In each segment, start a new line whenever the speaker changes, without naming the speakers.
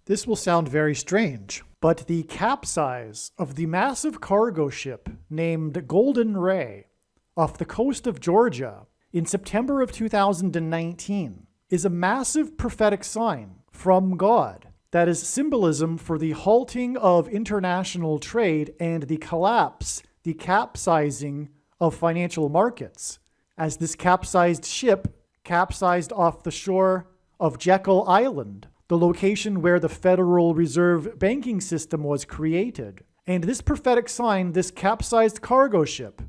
This will sound very strange, but the capsize of the massive cargo ship named Golden Ray off the coast of Georgia in September of 2019 is a massive prophetic sign from God that is symbolism for the halting of international trade and the collapse, the capsizing of financial markets, as this capsized ship capsized off the shore of Jekyll Island, the location where the Federal Reserve banking system was created. And this prophetic sign, this capsized cargo ship,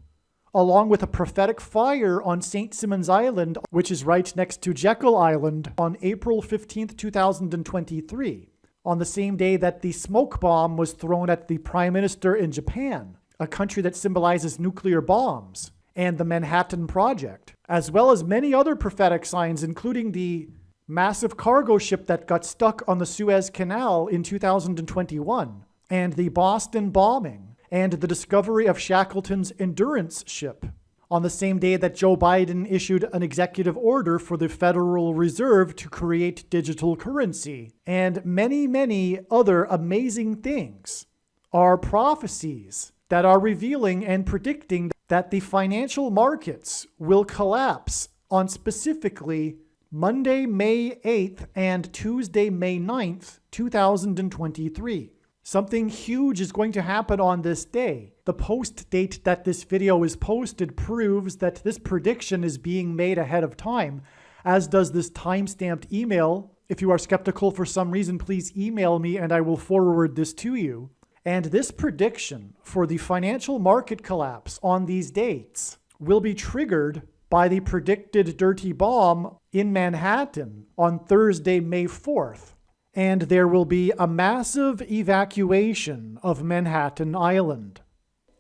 along with a prophetic fire on St. Simons Island, which is right next to Jekyll Island, on April 15th, 2023, on the same day that the smoke bomb was thrown at the Prime Minister in Japan, a country that symbolizes nuclear bombs, and the Manhattan Project, as well as many other prophetic signs, including the massive cargo ship that got stuck on the Suez Canal in 2021, and the Boston bombing, and the discovery of Shackleton's Endurance ship, on the same day that Joe Biden issued an executive order for the Federal Reserve to create digital currency, and many, many other amazing things are prophecies that are revealing and predicting that the financial markets will collapse on specifically Monday, May 8th and Tuesday, May 9th, 2023. Something huge is going to happen on this day. The post date that this video is posted proves that this prediction is being made ahead of time, as does this time-stamped email. If you are skeptical for some reason, please email me and I will forward this to you. And this prediction for the financial market collapse on these dates will be triggered by the predicted dirty bomb in Manhattan on Thursday, May 4th. And there will be a massive evacuation of Manhattan Island.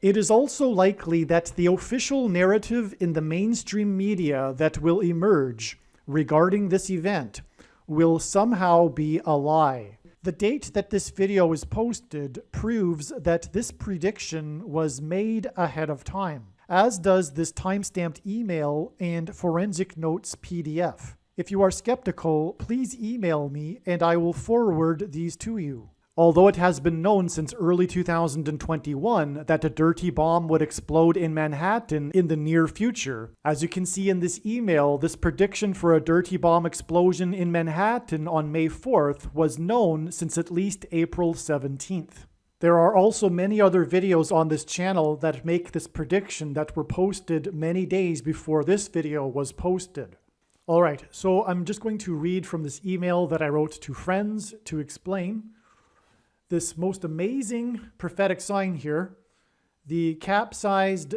It is also likely that the official narrative in the mainstream media that will emerge regarding this event will somehow be a lie. The date that this video is posted proves that this prediction was made ahead of time, as does this time-stamped email and forensic notes PDF. If you are skeptical, please email me and I will forward these to you. Although it has been known since early 2021 that a dirty bomb would explode in Manhattan in the near future, as you can see in this email, this prediction for a dirty bomb explosion in Manhattan on May 4th was known since at least April 17th. There are also many other videos on this channel that make this prediction that were posted many days before this video was posted. All right, so I'm just going to read from this email that I wrote to friends to explain this most amazing prophetic sign here. The capsized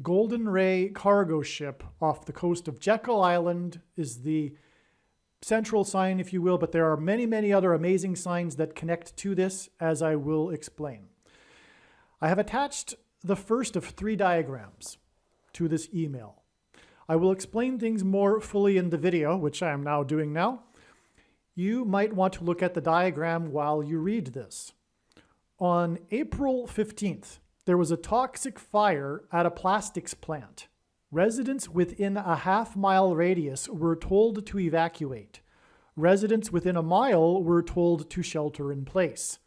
Golden Ray cargo ship off the coast of Jekyll Island is the central sign, if you will, but there are many, many other amazing signs that connect to this, as I will explain. I have attached the first of 3 diagrams to this email. I will explain things more fully in the video, which I am now doing now. You might want to look at the diagram while you read this. On April 15th, there was a toxic fire at a plastics plant. Residents within a half-mile radius were told to evacuate. Residents within a mile were told to shelter in place.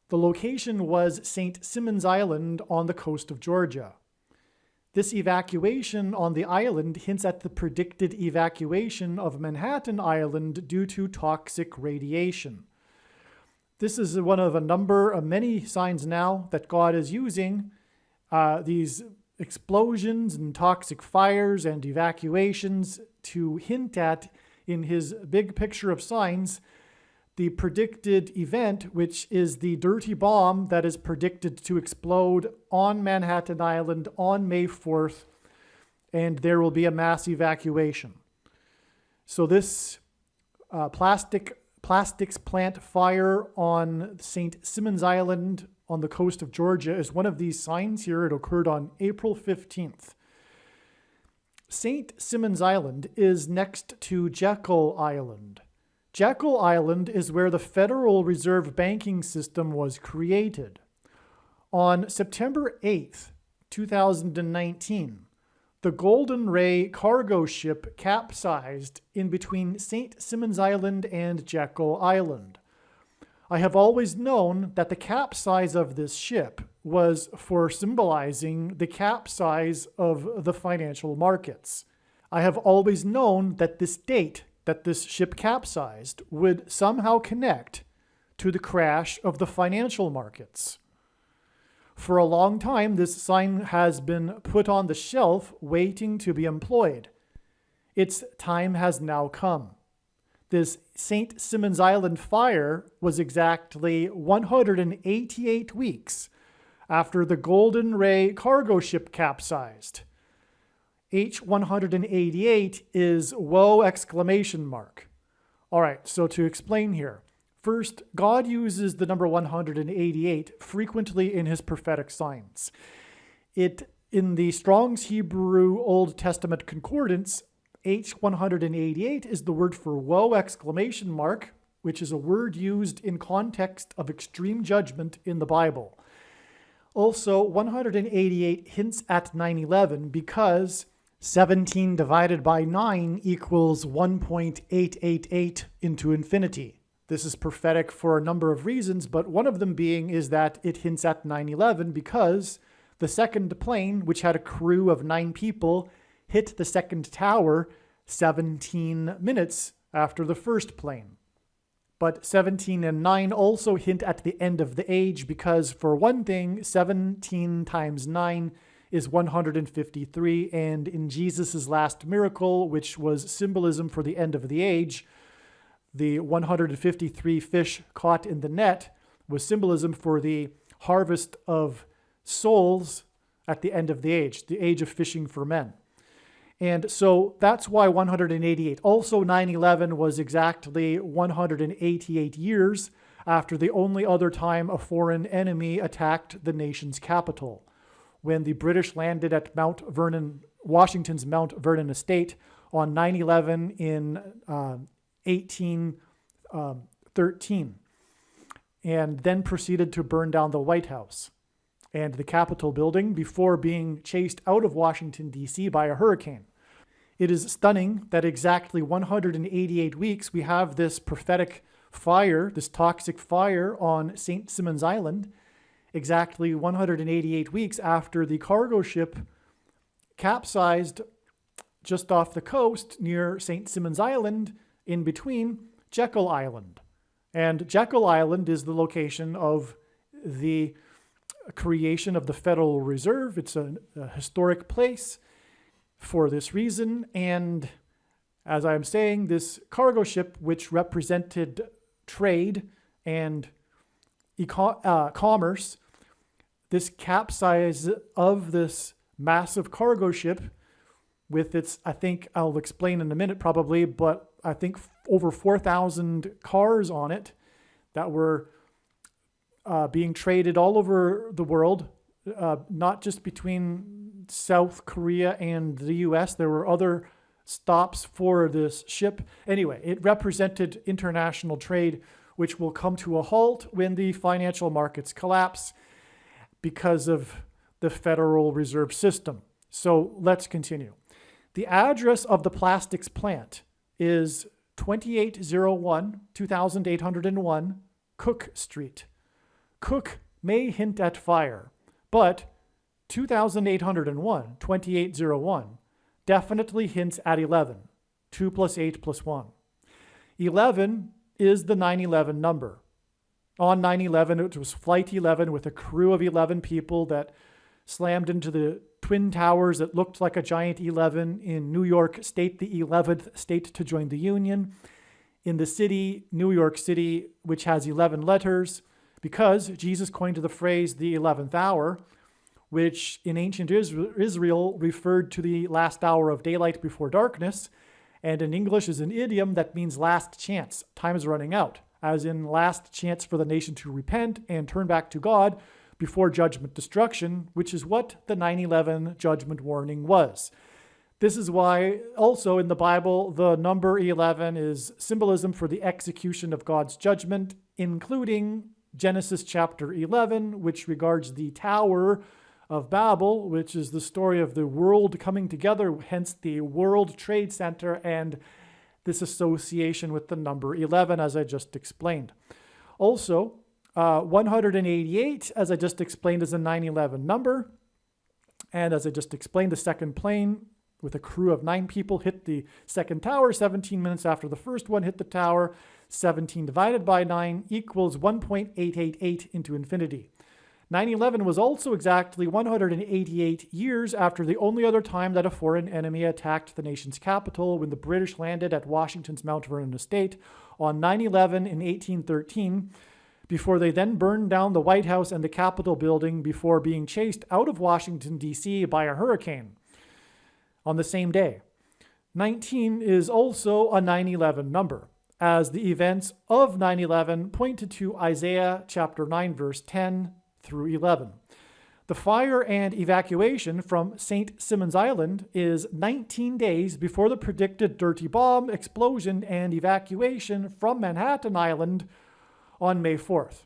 The location was St. Simons Island on the coast of Georgia. This evacuation on the island hints at the predicted evacuation of Manhattan Island due to toxic radiation. This is one of a number of many signs now that God is using. These explosions and toxic fires and evacuations to hint at, in his big picture of signs, the predicted event, which is the dirty bomb that is predicted to explode on Manhattan Island on May 4th, and there will be a mass evacuation. So this plastics plant fire on St. Simons Island on the coast of Georgia is one of these signs here. It occurred on April 15th. St. Simons Island is next to Jekyll Island. Jekyll Island is where the Federal Reserve banking system was created. On September 8th, 2019, the Golden Ray cargo ship capsized in between St. Simons Island and Jekyll Island. I have always known that the capsize of this ship was for symbolizing the capsize of the financial markets. I have always known that this date that this ship capsized would somehow connect to the crash of the financial markets. For a long time, this sign has been put on the shelf waiting to be employed. Its time has now come. This St. Simons Island fire was exactly 188 weeks after the Golden Ray cargo ship capsized. H188 is whoa exclamation mark. All right, so to explain here. First, God uses the number 188 frequently in his prophetic signs. In the Strong's Hebrew Old Testament Concordance, H188 is the word for whoa exclamation mark, which is a word used in context of extreme judgment in the Bible. Also, 188 hints at 9/11 because 17 divided by 9 equals 1.888 into infinity. This is prophetic for a number of reasons, but one of them being is that it hints at 9/11 because the second plane, which had a crew of 9 people, hit the second tower 17 minutes after the first plane. But 17 and 9 also hint at the end of the age because, for one thing, 17 times 9 is 153, and in Jesus' last miracle, which was symbolism for the end of the age, the 153 fish caught in the net was symbolism for the harvest of souls at the end of the age of fishing for men. And so that's why 188. Also, 9/11 was exactly 188 years after the only other time a foreign enemy attacked the nation's capital, when the British landed at Washington's Mount Vernon estate on 9/11 in 1813, and then proceeded to burn down the White House and the Capitol building before being chased out of Washington, D.C. by a hurricane. It is stunning that exactly 188 weeks we have this prophetic fire, this toxic fire on St. Simons Island, exactly 188 weeks after the cargo ship capsized just off the coast near St. Simons Island in between Jekyll Island. And Jekyll Island is the location of the creation of the Federal Reserve. It's a historic place for this reason. And as I'm saying, this cargo ship, which represented trade and commerce, this capsize of this massive cargo ship with its, I think I'll explain in a minute probably, but I think over 4,000 cars on it that were being traded all over the world, not just between South Korea and the US. There were other stops for this ship. Anyway, it represented international trade, which will come to a halt when the financial markets collapse because of the Federal Reserve System. So let's continue. The address of the plastics plant is 2801 2801 Cook Street. Cook may hint at fire, but 2801 definitely hints at 11. 2 plus 8 plus 1. 11 is the 9/11 number. On 9/11, it was Flight 11 with a crew of 11 people that slammed into the Twin Towers that looked like a giant 11 in New York State, the 11th state to join the Union. In the city, New York City, which has 11 letters, because Jesus coined the phrase the 11th hour, which in ancient Israel referred to the last hour of daylight before darkness, and in English is an idiom that means last chance. Time is running out, as in last chance for the nation to repent and turn back to God before judgment destruction, which is what the 9/11 judgment warning was. This is why also in the Bible, the number 11 is symbolism for the execution of God's judgment, including Genesis chapter 11, which regards the Tower of Babel, which is the story of the world coming together, hence the World Trade Center and this association with the number 11, as I just explained. Also, 188, as I just explained, is a 9/11 number. And as I just explained, the second plane with a crew of 9 people hit the second tower 17 minutes after the first one hit the tower. 17 divided by 9 equals 1.888 into infinity. 9/11 was also exactly 188 years after the only other time that a foreign enemy attacked the nation's capital, when the British landed at Washington's Mount Vernon estate on 9/11 in 1813, before they then burned down the White House and the Capitol building before being chased out of Washington, D.C. by a hurricane on the same day. 19 is also a 9/11 number, as the events of 9/11 pointed to Isaiah chapter 9, verse 10 through 11. The fire and evacuation from St. Simons Island is 19 days before the predicted dirty bomb explosion and evacuation from Manhattan Island on May 4th.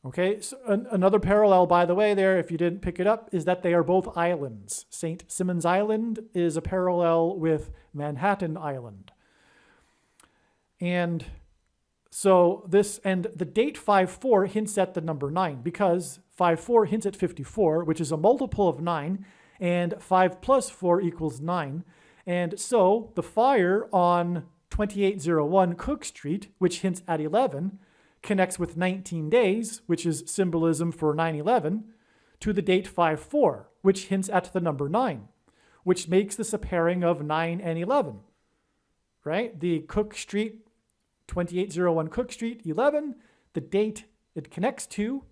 Okay, so another parallel, by the way, there, if you didn't pick it up, is that they are both islands. St. Simons Island is a parallel with Manhattan Island. And so this, and the date 5-4 hints at the number 9, because 5-4 hints at 54, which is a multiple of 9, and 5 plus 4 equals 9. And so the fire on 2801 Cook Street, which hints at 11, connects with 19 days, which is symbolism for 9/11, to the date 5-4, which hints at the number 9, which makes this a pairing of 9 and 11, right? The Cook Street, 2801 Cook Street, 11, the date it connects to,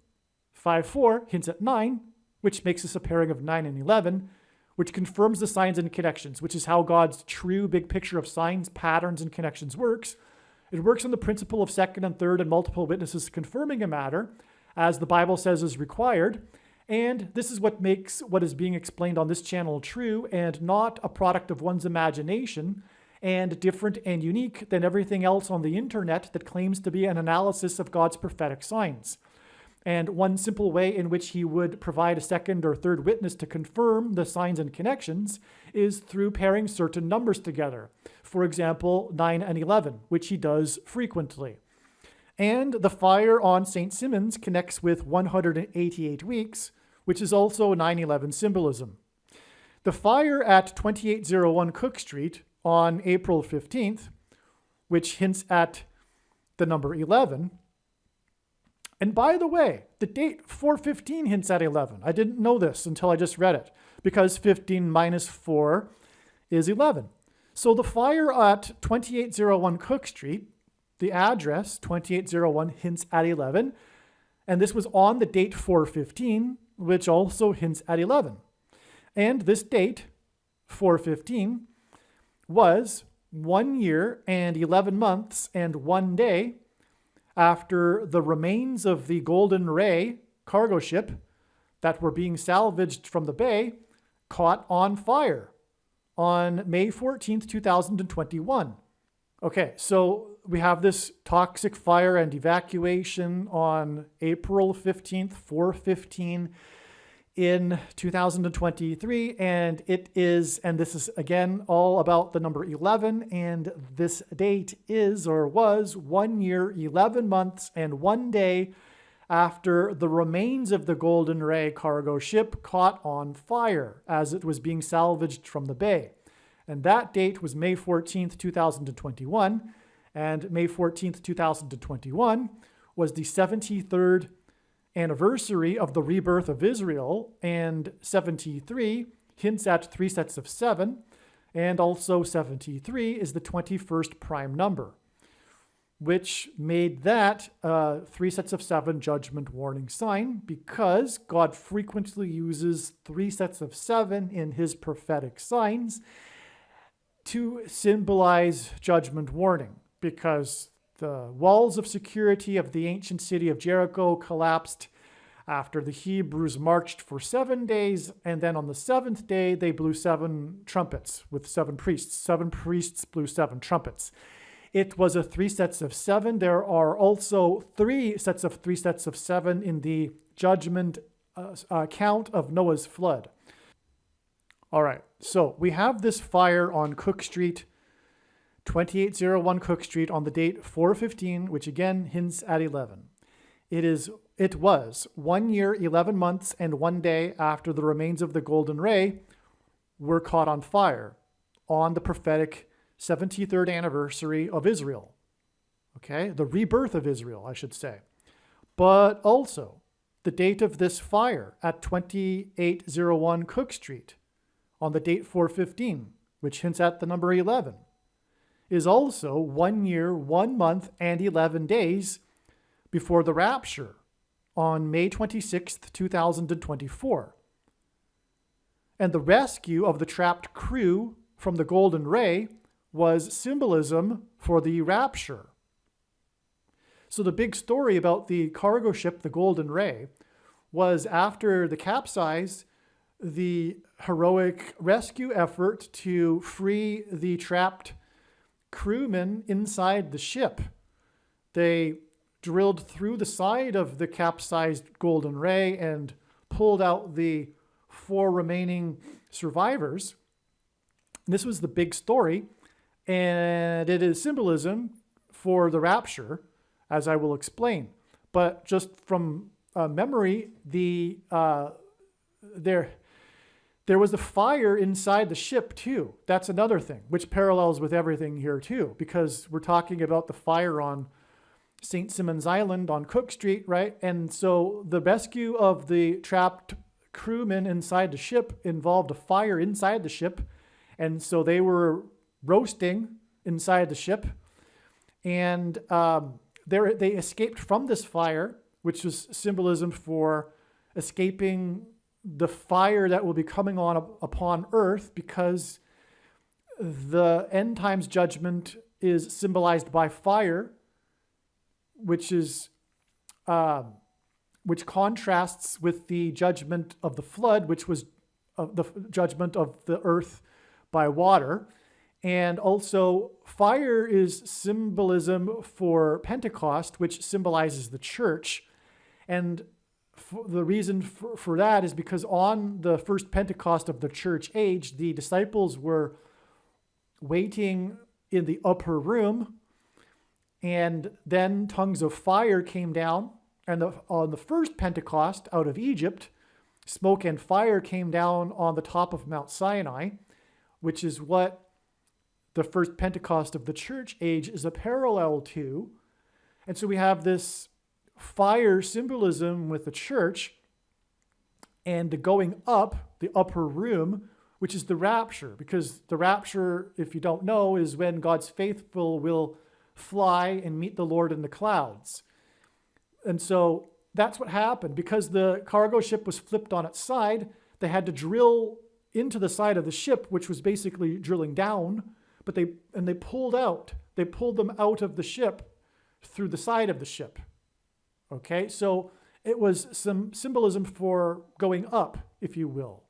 5-4, hints at 9, which makes this a pairing of 9 and 11, which confirms the signs and connections, which is how God's true big picture of signs, patterns, and connections works. It works on the principle of second and third and multiple witnesses confirming a matter, as the Bible says is required. And this is what makes what is being explained on this channel true and not a product of one's imagination, and different and unique than everything else on the internet that claims to be an analysis of God's prophetic signs. And one simple way in which he would provide a second or third witness to confirm the signs and connections is through pairing certain numbers together. For example, 9 and 11, which he does frequently. And the fire on St. Simons connects with 188 weeks, which is also 9/11 symbolism. The fire at 2801 Cook Street on April 15th, which hints at the number 11. And by the way, the date 415 hints at 11. I didn't know this until I just read it, because 15 minus 4 is 11. So the fire at 2801 Cook Street, the address 2801 hints at 11, and this was on the date 415, which also hints at 11. And this date, 415, was 1 year and 11 months and 1 day after the remains of the Golden Ray cargo ship that were being salvaged from the bay caught on fire on May 14th, 2021. Okay, so we have this toxic fire and evacuation on April 15th, 415 in 2023, and it is, and this is again all about the number 11, and this date is or was 1 year, 11 months, and 1 day after the remains of the Golden Ray cargo ship caught on fire as it was being salvaged from the bay. And that date was May 14th, 2021, and May 14th, 2021 was the 73rd anniversary of the rebirth of Israel, and 73 hints at 3 sets of 7, and also 73 is the 21st prime number, which made that 3 sets of 7 judgment warning sign, because God frequently uses 3 sets of 7 in his prophetic signs to symbolize judgment warning, because the walls of security of the ancient city of Jericho collapsed after the Hebrews marched for 7 days, and then on the 7th day, they blew 7 trumpets with 7 priests. 7 priests blew 7 trumpets. It was a 3 sets of 7. There are also 3 sets of 3 sets of 7 in the judgment account of Noah's flood. All right, so we have this fire on Cook Street 2801 Cook Street on the date 4/15, which again hints at 11. It was 1 year, 11 months, and 1 day after the remains of the golden ray were caught on fire on the prophetic 73rd anniversary of Israel. Okay, the rebirth of Israel, I should say. But also, the date of this fire at 2801 Cook Street on the date 4/15, which hints at the number 11, is also 1 year, 1 month, and 11 days before the rapture on May 26th, 2024. And the rescue of the trapped crew from the golden ray was symbolism for the rapture. So the big story about the cargo ship, the Golden Ray, was after the capsize, the heroic rescue effort to free the trapped crewmen inside the ship. They drilled through the side of the capsized Golden Ray and pulled out the 4 remaining survivors. And this was the big story, and it is symbolism for the rapture, as I will explain. But just from memory, there was a fire inside the ship too. That's another thing, which parallels with everything here too, because we're talking about the fire on St. Simons Island on Cook Street, right? And so the rescue of the trapped crewmen inside the ship involved a fire inside the ship. And so they were roasting inside the ship. And they escaped from this fire, which was symbolism for escaping the fire that will be coming on upon earth, because the end times judgment is symbolized by fire, which contrasts with the judgment of the flood, which was the judgment of the earth by water. And also, fire is symbolism for Pentecost, which symbolizes the church. And the reason for that is because on the first Pentecost of the church age, the disciples were waiting in the upper room, and then tongues of fire came down. And on the first Pentecost out of Egypt, smoke and fire came down on the top of Mount Sinai, which is what the first Pentecost of the church age is a parallel to. And so we have this fire symbolism with the church, and the going up, the upper room, which is the rapture. Because the rapture, if you don't know, is when God's faithful will fly and meet the Lord in the clouds. And so that's what happened. Because the cargo ship was flipped on its side, they had to drill into the side of the ship, which was basically drilling down. But they pulled out. They pulled them out of the ship through the side of the ship. Okay, so it was some symbolism for going up, if you will.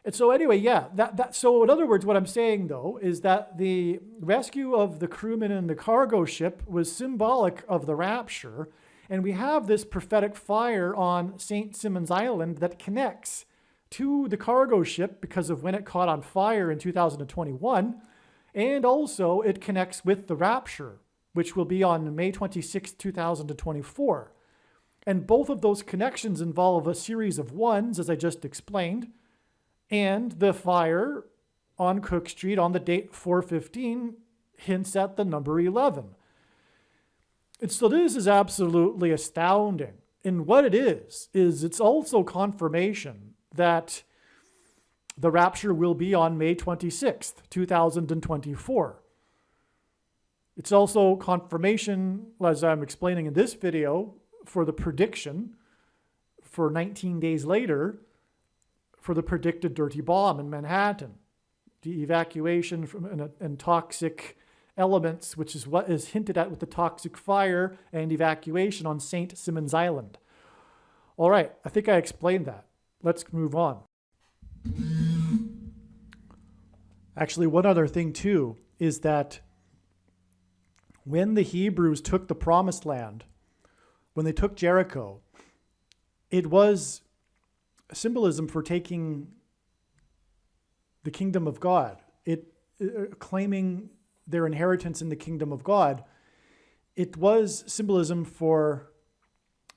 And so anyway, yeah, so in other words, what I'm saying though is that the rescue of the crewmen in the cargo ship was symbolic of the rapture. And we have this prophetic fire on St. Simons Island that connects to the cargo ship because of when it caught on fire in 2021. And also it connects with the rapture, which will be on May 26, 2024. And both of those connections involve a series of ones, as I just explained, and the fire on Cook Street on the date 4/15 hints at the number 11. And so this is absolutely astounding. And what it is it's also confirmation that the rapture will be on May 26th, 2024. It's also confirmation, as I'm explaining in this video, for the prediction for 19 days later for the predicted dirty bomb in Manhattan, the evacuation from and toxic elements, which is what is hinted at with the toxic fire and evacuation on St. Simons Island. All right, I think I explained that. Let's move on. Actually, one other thing too is that when the Hebrews took the promised land, when they took Jericho, it was a symbolism for taking the kingdom of God. It claiming their inheritance in the kingdom of God, it was symbolism for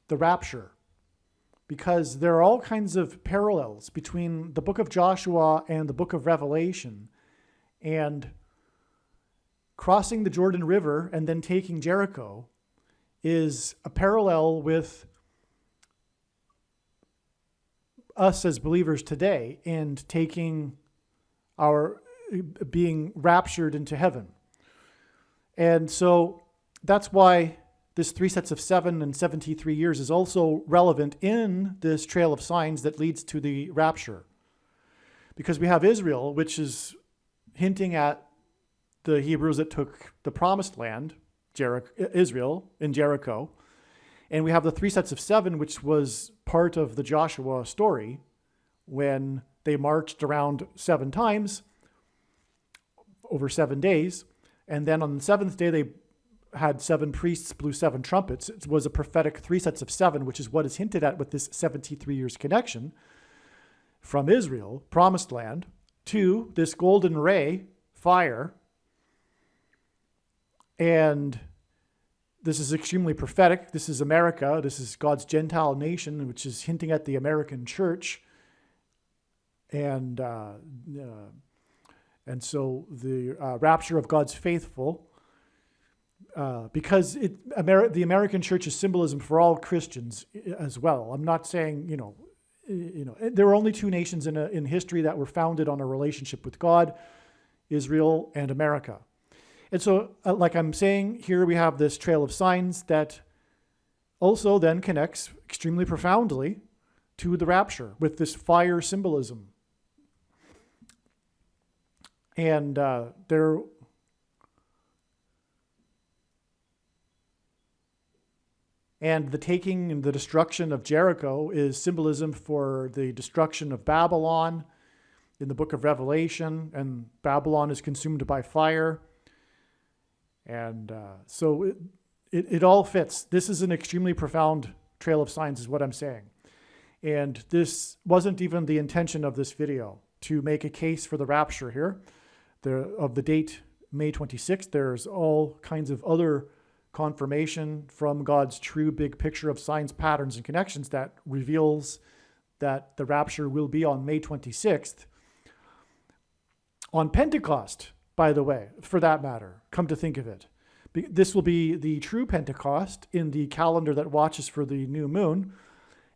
the rapture, because there are all kinds of parallels between the book of Joshua and the book of Revelation. And crossing the Jordan River and then taking Jericho is a parallel with us as believers today and being raptured into heaven. And so that's why this 3 sets of 7 and 73 years is also relevant in this trail of signs that leads to the rapture. Because we have Israel, which is hinting at the Hebrews that took the promised land, Israel in Jericho. And we have the 3 sets of 7, which was part of the Joshua story when they marched around 7 times over 7 days. And then on the 7th day, they had 7 priests blew 7 trumpets. It was a prophetic 3 sets of 7, which is what is hinted at with this 73 years connection from Israel, promised land, to this golden ray, fire. And this is extremely prophetic. This is America. This is God's Gentile nation, which is hinting at the American church. And so the rapture of God's faithful, because the American church is symbolism for all Christians as well. I'm not saying, there were only 2 nations in history that were founded on a relationship with God, Israel and America. And so, like I'm saying, here we have this trail of signs that also then connects extremely profoundly to the rapture with this fire symbolism. And and the taking and the destruction of Jericho is symbolism for the destruction of Babylon in the book of Revelation, and Babylon is consumed by fire. And so it all fits. This is an extremely profound trail of signs is what I'm saying. And this wasn't even the intention of this video, to make a case for the rapture here. Of the date, May 26th, there's all kinds of other confirmation from God's true big picture of signs, patterns, and connections that reveals that the rapture will be on May 26th. On Pentecost, by the way, for that matter, come to think of it. This will be the true Pentecost in the calendar that watches for the new moon.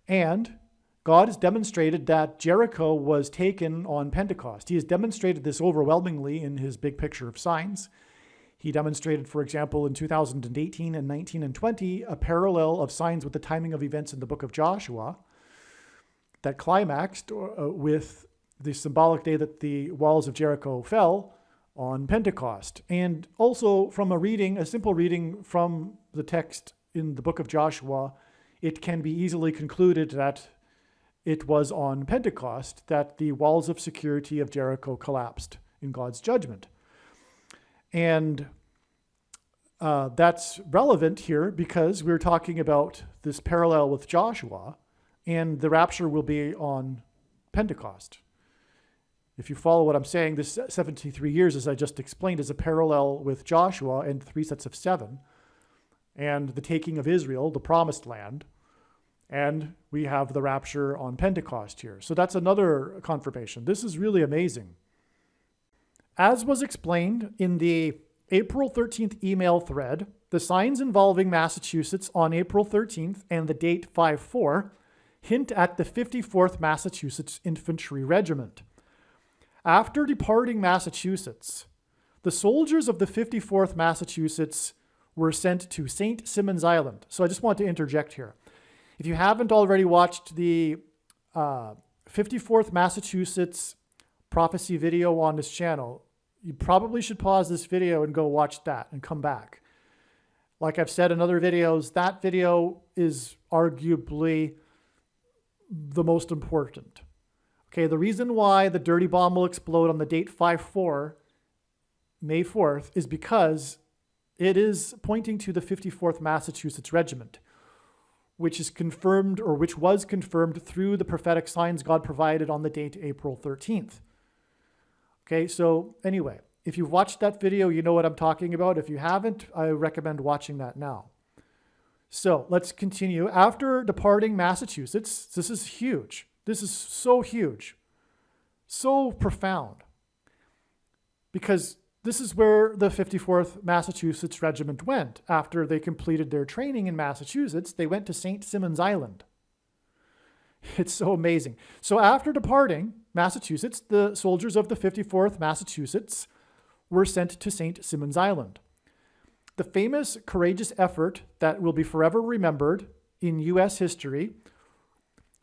And God has demonstrated that Jericho was taken on Pentecost. He has demonstrated this overwhelmingly in his big picture of signs. He demonstrated, for example, in 2018 and 19 and 20, a parallel of signs with the timing of events in the book of Joshua that climaxed with the symbolic day that the walls of Jericho fell on Pentecost. And also from a simple reading from the text in the book of Joshua, it can be easily concluded that it was on Pentecost that the walls of security of Jericho collapsed in God's judgment. And that's relevant here because we're talking about this parallel with Joshua, and the rapture will be on Pentecost. If you follow what I'm saying, this 73 years, as I just explained, is a parallel with Joshua and 3 sets of 7, and the taking of Israel, the promised land, and we have the rapture on Pentecost here. So that's another confirmation. This is really amazing. As was explained in the April 13th email thread, the signs involving Massachusetts on April 13th and the date 5/4 hint at the 54th Massachusetts Infantry Regiment. After departing Massachusetts, the soldiers of the 54th Massachusetts were sent to St. Simons Island. So I just want to interject here. If you haven't already watched the 54th Massachusetts prophecy video on this channel, you probably should pause this video and go watch that and come back. Like I've said in other videos, that video is arguably the most important. Okay, the reason why the dirty bomb will explode on the date 5/4, May 4th, is because it is pointing to the 54th Massachusetts Regiment, which is confirmed, or which was confirmed through the prophetic signs God provided on the date April 13th. Okay, so anyway, If you've watched that video, you know what I'm talking about. If you haven't, I recommend watching that now. So let's continue. After departing Massachusetts, this is huge. This is so huge, so profound, because this is where the 54th Massachusetts Regiment went. After they completed their training in Massachusetts, they went to St. Simons Island. It's so amazing. So after departing Massachusetts, the soldiers of the 54th Massachusetts were sent to St. Simons Island. The famous, courageous effort that will be forever remembered in U.S. history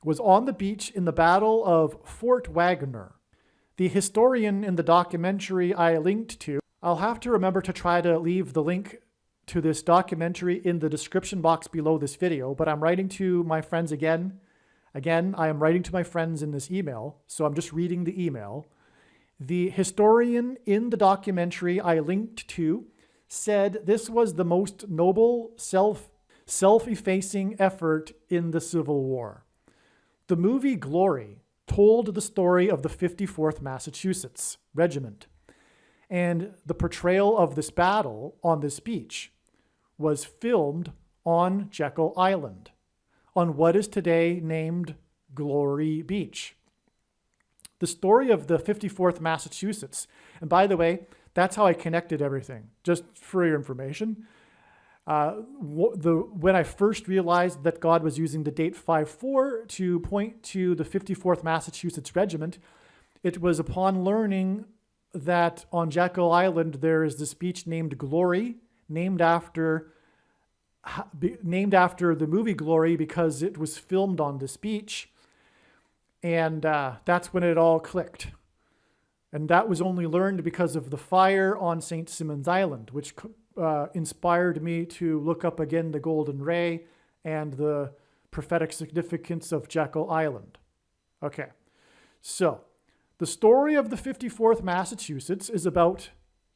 was on the beach in the Battle of Fort Wagner. The historian in the documentary I linked to, I'll have to remember to try to leave the link to this documentary in the description box below this video, but I'm writing to my friends again. Again, I am writing to my friends in this email, so I'm just reading the email. The historian in the documentary I linked to said this was the most noble self-effacing effort in the Civil War. The movie Glory told the story of the 54th Massachusetts Regiment, and the portrayal of this battle on this beach was filmed on Jekyll Island, on what is today named Glory Beach. The story of the 54th Massachusetts, and by the way, that's how I connected everything, just for your information. When I first realized that God was using the date 5-4 to point to the 54th Massachusetts Regiment, it was upon learning that on Jekyll Island there is this beach named Glory, named after the movie Glory because it was filmed on this beach. And that's when it all clicked. And that was only learned because of the fire on St. Simons Island, which inspired me to look up again the Golden Ray and the prophetic significance of Jekyll Island. Okay, so the story of the 54th Massachusetts is about,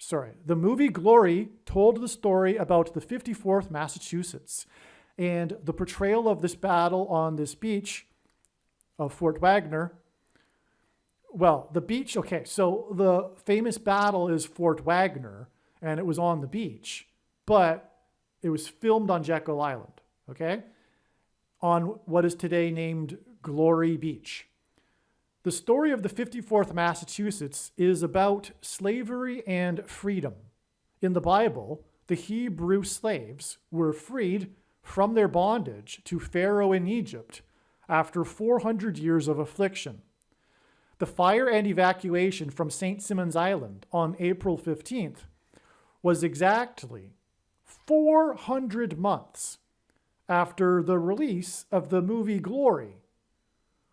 the movie Glory told the story about the 54th Massachusetts and the portrayal of this battle on this beach of Fort Wagner. Well, the beach, okay, so the famous battle is Fort Wagner, and it was on the beach, but it was filmed on Jekyll Island, okay, on what is today named Glory Beach. The story of the 54th Massachusetts is about slavery and freedom. In the Bible, the Hebrew slaves were freed from their bondage to Pharaoh in Egypt after 400 years of affliction. The fire and evacuation from St. Simons Island on April 15th was exactly 400 months after the release of the movie Glory.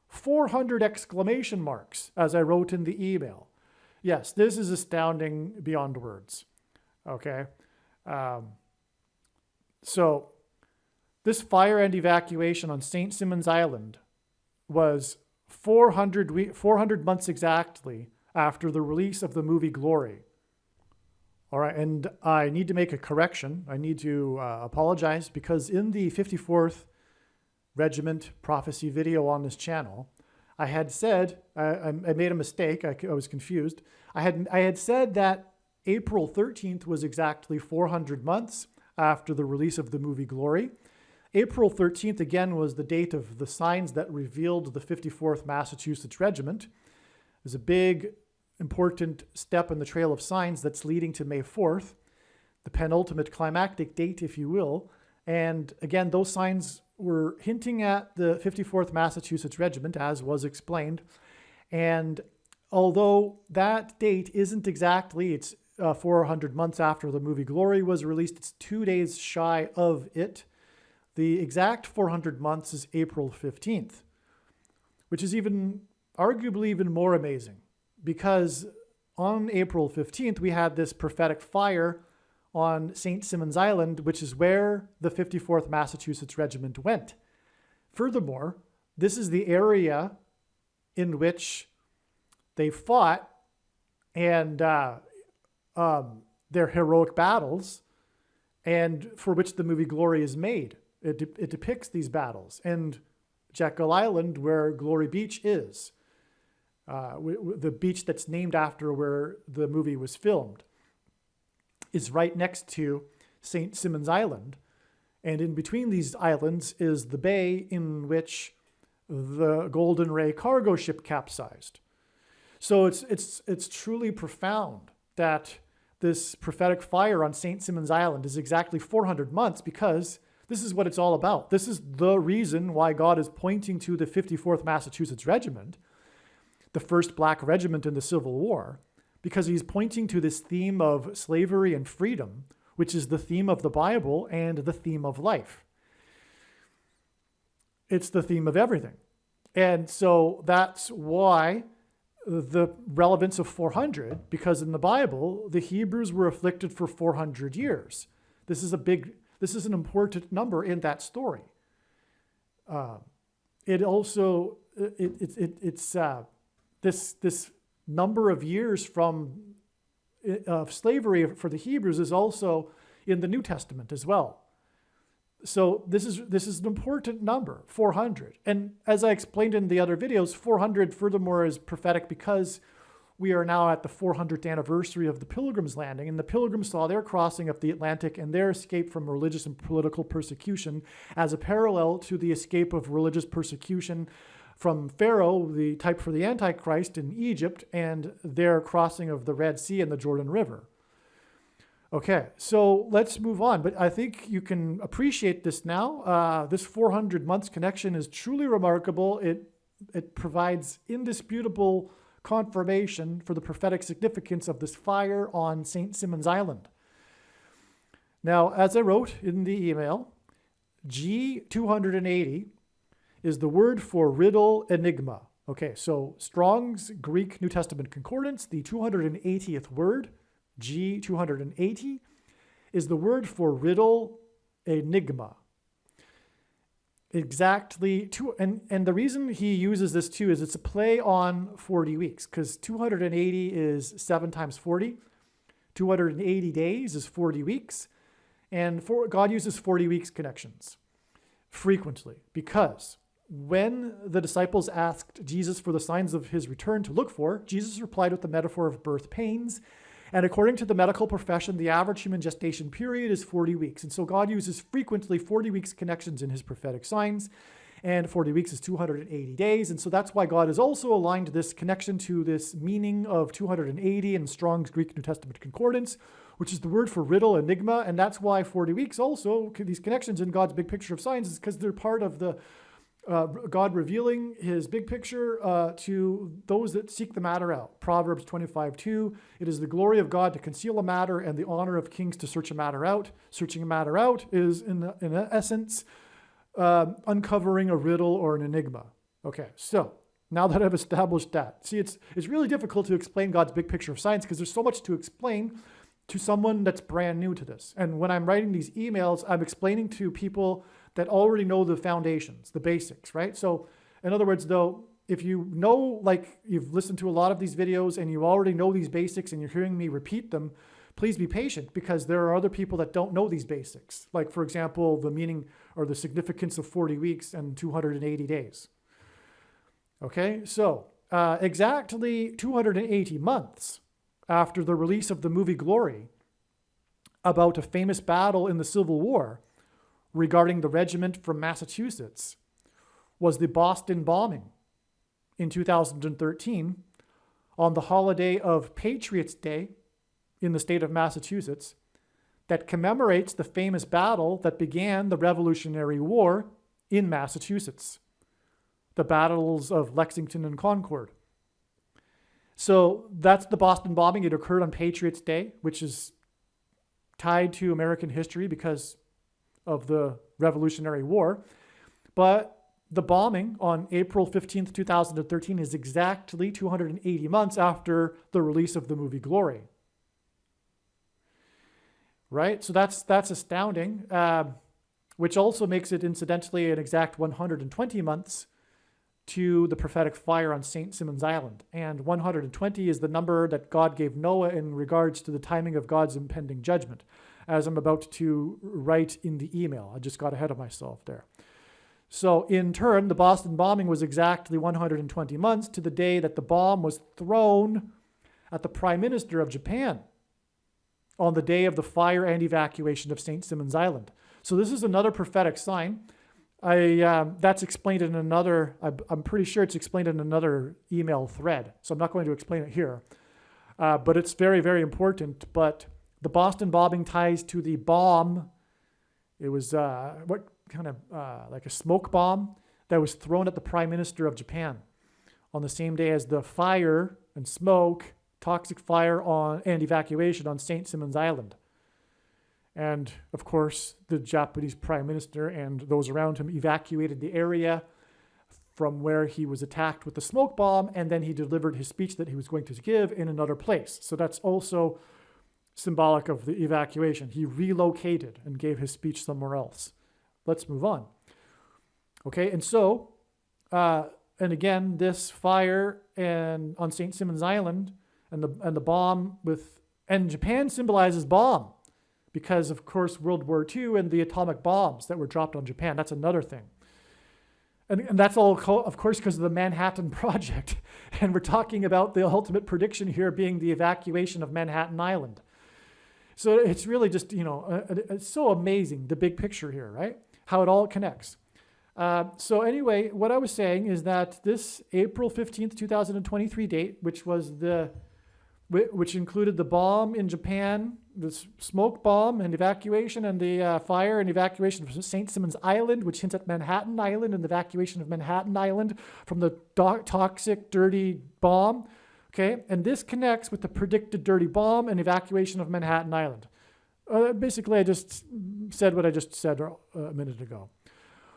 400 exclamation marks, as I wrote in the email. Yes, this is astounding beyond words. Okay. So this fire and evacuation on St. Simons Island was 400 months exactly after the release of the movie Glory. All right, and I need to make a correction. I need to apologize because in the 54th Regiment prophecy video on this channel, I had said, I made a mistake, I was confused. I had said that April 13th was exactly 400 months after the release of the movie Glory. April 13th, again, was the date of the signs that revealed the 54th Massachusetts Regiment. It was a big, important step in the trail of signs that's leading to May 4th, the penultimate climactic date, if you will. And again, those signs were hinting at the 54th Massachusetts Regiment, as was explained. And although that date isn't exactly, it's 400 months after the movie Glory was released, it's 2 days shy of it. The exact 400 months is April 15th, which is arguably even more amazing because on April 15th, we had this prophetic fire on St. Simons Island, which is where the 54th Massachusetts Regiment went. Furthermore, this is the area in which they fought and their heroic battles, and for which the movie Glory is made. It depicts these battles, and Jekyll Island, where Glory Beach is. The beach that's named after where the movie was filmed is right next to St. Simon's Island. And in between these islands is the bay in which the Golden Ray cargo ship capsized. So it's truly profound that this prophetic fire on St. Simon's Island is exactly 400 months, because this is what it's all about. This is the reason why God is pointing to the 54th Massachusetts Regiment, the first black regiment in the Civil War, because he's pointing to this theme of slavery and freedom, which is the theme of the Bible and the theme of life. It's the theme of everything. And so that's why the relevance of 400, because in the Bible, the Hebrews were afflicted for 400 years. This is an important number in that story. This number of years of slavery for the Hebrews is also in the New Testament as well. So this is an important number, 400. And as I explained in the other videos, 400 furthermore is prophetic because we are now at the 400th anniversary of the Pilgrims' landing, and the Pilgrims saw their crossing of the Atlantic and their escape from religious and political persecution as a parallel to the escape of religious persecution from Pharaoh, the type for the Antichrist in Egypt, and their crossing of the Red Sea and the Jordan River. Okay, so let's move on. But I think you can appreciate this now. This 400 months connection is truly remarkable. It provides indisputable confirmation for the prophetic significance of this fire on St. Simon's Island. Now, as I wrote in the email, G280 is the word for riddle enigma. Okay, so Strong's Greek New Testament Concordance, the 280th word, G280, is the word for riddle enigma. Exactly, and the reason he uses this too is it's a play on 40 weeks, because 280 is 7 times 40. 280 days is 40 weeks, and God uses 40 weeks connections frequently, because when the disciples asked Jesus for the signs of his return to look for, Jesus replied with the metaphor of birth pains. And according to the medical profession, the average human gestation period is 40 weeks. And so God uses frequently 40 weeks connections in his prophetic signs. And 40 weeks is 280 days. And so that's why God has also aligned this connection to this meaning of 280 in Strong's Greek New Testament Concordance, which is the word for riddle, enigma. And that's why 40 weeks also, these connections in God's big picture of signs, is because they're part of the God revealing his big picture to those that seek the matter out. Proverbs 25:2, it is the glory of God to conceal a matter and the honor of kings to search a matter out. Searching a matter out is, in essence, uncovering a riddle or an enigma. Okay, so now that I've established that, see, it's really difficult to explain God's big picture of science because there's so much to explain to someone that's brand new to this. And when I'm writing these emails, I'm explaining to people that already know the foundations, the basics, right? So in other words, though, if you know, like you've listened to a lot of these videos and you already know these basics and you're hearing me repeat them, please be patient, because there are other people that don't know these basics. Like, for example, the meaning or the significance of 40 weeks and 280 days. Okay, so exactly 280 months after the release of the movie Glory, about a famous battle in the Civil War regarding the regiment from Massachusetts, was the Boston bombing in 2013 on the holiday of Patriots' Day in the state of Massachusetts, that commemorates the famous battle that began the Revolutionary War in Massachusetts, the battles of Lexington and Concord. So that's the Boston bombing. It occurred on Patriots' Day, which is tied to American history because of the Revolutionary War. But the bombing on April 15th, 2013 is exactly 280 months after the release of the movie Glory. Right? So that's astounding, which also makes it incidentally an exact 120 months to the prophetic fire on St. Simon's Island. And 120 is the number that God gave Noah in regards to the timing of God's impending judgment, as I'm about to write in the email. I just got ahead of myself there. So in turn, the Boston bombing was exactly 120 months to the day that the bomb was thrown at the Prime Minister of Japan on the day of the fire and evacuation of St. Simons Island. So this is another prophetic sign. That's explained in another, I'm pretty sure it's explained in another email thread. So I'm not going to explain it here. But it's very, very important. But the Boston bombing ties to the bomb. It was like a smoke bomb that was thrown at the Prime Minister of Japan on the same day as the fire and smoke, toxic fire and evacuation on St. Simons Island. And of course, the Japanese Prime Minister and those around him evacuated the area from where he was attacked with the smoke bomb, and then he delivered his speech that he was going to give in another place. So that's also symbolic of the evacuation. He relocated and gave his speech somewhere else. Let's move on. Okay, and so, and again, this fire on St. Simons Island and the bomb and Japan symbolizes bomb because, of course, World War II and the atomic bombs that were dropped on Japan. That's another thing. And that's all, of course, because of the Manhattan Project. And we're talking about the ultimate prediction here being the evacuation of Manhattan Island. So it's really just, it's so amazing, the big picture here, right? How it all connects. So anyway, what I was saying is that this April 15th, 2023 date, which included the bomb in Japan, the smoke bomb and evacuation, and the fire and evacuation of St. Simons Island, which hints at Manhattan Island and the evacuation of Manhattan Island from the toxic, dirty bomb. Okay, and this connects with the predicted dirty bomb and evacuation of Manhattan Island. Basically, I just said what I just said a minute ago.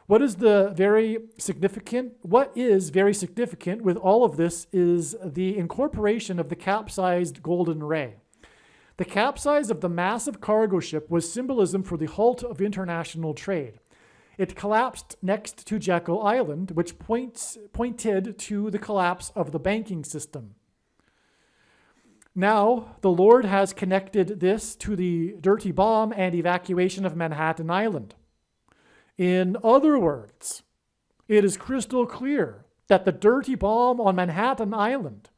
What is very significant with all of this is the incorporation of the capsized Golden Ray. The capsize of the massive cargo ship was symbolism for the halt of international trade. It collapsed next to Jekyll Island, which pointed to the collapse of the banking system. Now, the Lord has connected this to the dirty bomb and evacuation of Manhattan Island. In other words, it is crystal clear that the dirty bomb on Manhattan Island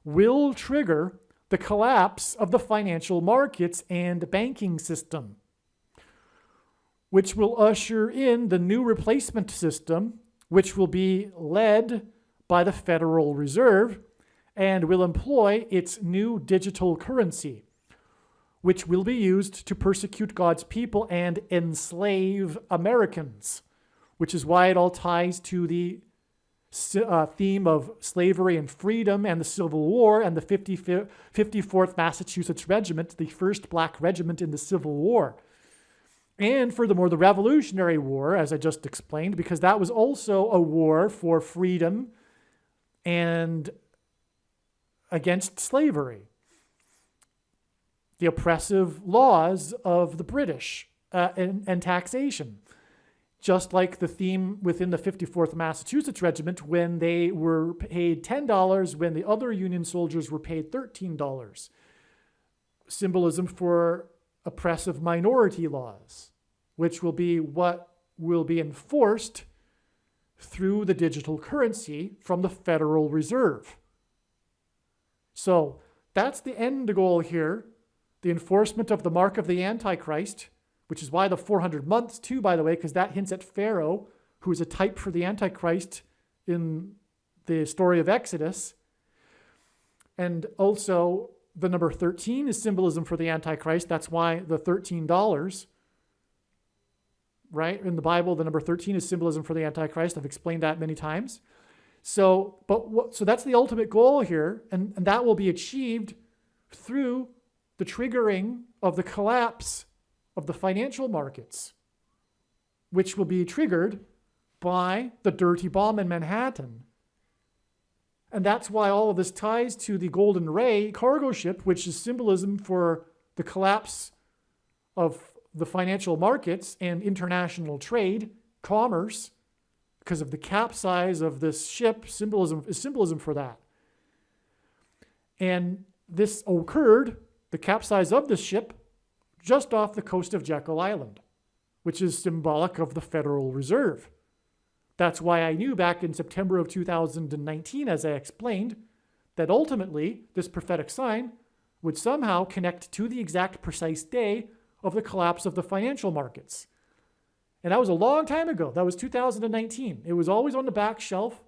will trigger the collapse of the financial markets and banking system, which will usher in the new replacement system, which will be led by the Federal Reserve and will employ its new digital currency, which will be used to persecute God's people and enslave Americans, which is why it all ties to the theme of slavery and freedom and the Civil War and the 54th Massachusetts Regiment, the first black regiment in the Civil War. And furthermore, the Revolutionary War, as I just explained, because that was also a war for freedom and against slavery. The oppressive laws of the British and taxation. Just like the theme within the 54th Massachusetts Regiment when they were paid $10 when the other Union soldiers were paid $13. Symbolism for oppressive minority laws, which will be what will be enforced through the digital currency from the Federal Reserve. So that's the end goal here. The enforcement of the mark of the Antichrist, which is why the 400 months too, by the way, because that hints at Pharaoh, who is a type for the Antichrist in the story of Exodus. And also the number 13 is symbolism for the Antichrist. That's why the $13, right? In the Bible, the number 13 is symbolism for the Antichrist. I've explained that many times. So that's the ultimate goal here, and that will be achieved through the triggering of the collapse of the financial markets, which will be triggered by the dirty bomb in Manhattan. And that's why all of this ties to the Golden Ray cargo ship, which is symbolism for the collapse of the financial markets and international trade, commerce, because of the capsize of this ship. Symbolism for that. And this occurred, the capsize of this ship, just off the coast of Jekyll Island, which is symbolic of the Federal Reserve. That's why I knew back in September of 2019, as I explained, that ultimately this prophetic sign would somehow connect to the exact precise day of the collapse of the financial markets. And that was a long time ago. That was 2019. It was always on the back shelf.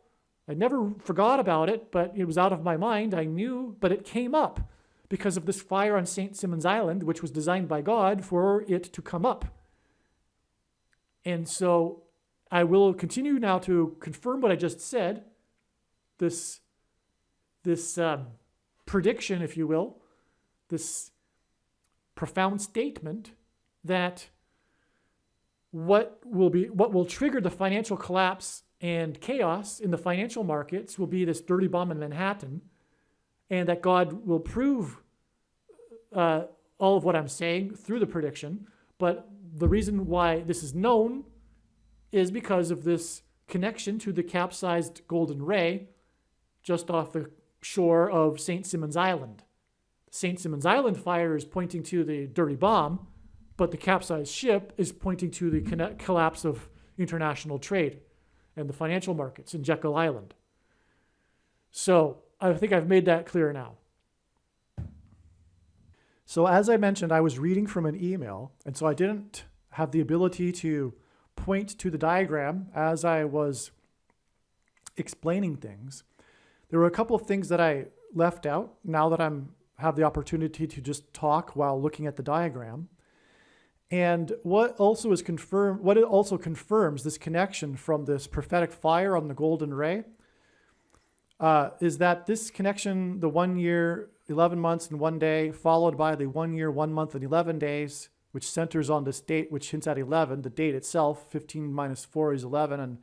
I never forgot about it, but it was out of my mind. I knew, but it came up because of this fire on St. Simon's Island, which was designed by God for it to come up. And so I will continue now to confirm what I just said, this prediction, if you will, this profound statement that what will trigger the financial collapse and chaos in the financial markets will be this dirty bomb in Manhattan, and that God will prove all of what I'm saying through the prediction. But the reason why this is known is because of this connection to the capsized Golden Ray just off the shore of St. Simon's Island. St. Simon's Island fire is pointing to the dirty bomb, but the capsized ship is pointing to the collapse of international trade and the financial markets in Jekyll Island. So I think I've made that clear now. So as I mentioned, I was reading from an email, and so I didn't have the ability to point to the diagram as I was explaining things. There were a couple of things that I left out now that I have the opportunity to just talk while looking at the diagram. And what it also confirms this connection from this prophetic fire on the Golden Ray is that this connection, the 1 year, 11 months and 1 day, followed by the 1 year, 1 month and 11 days, which centers on this date, which hints at 11. The date itself, 15 minus 4 is 11, and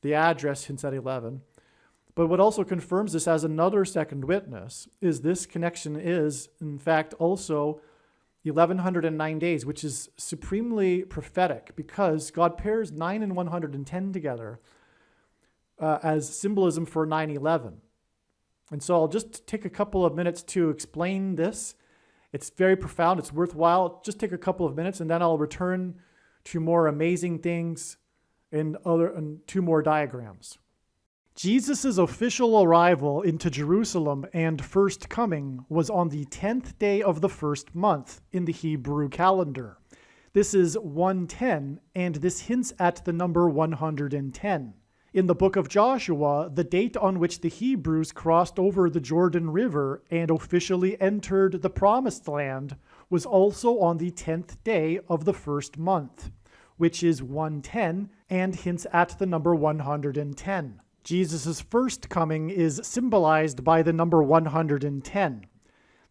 the address hints at 11. But what also confirms this as another second witness is this connection is, in fact, also 1109 days, which is supremely prophetic because God pairs 9 and 110 together as symbolism for 9/11. And so I'll just take a couple of minutes to explain this. It's very profound. It's worthwhile. Just take a couple of minutes, and then I'll return to more amazing things and 2 more diagrams. Jesus' official arrival into Jerusalem and first coming was on the 10th day of the first month in the Hebrew calendar. This is 110, and this hints at the number 110. In the book of Joshua, the date on which the Hebrews crossed over the Jordan River and officially entered the Promised Land was also on the 10th day of the first month, which is 110 and hints at the number 110. Jesus' first coming is symbolized by the number 110.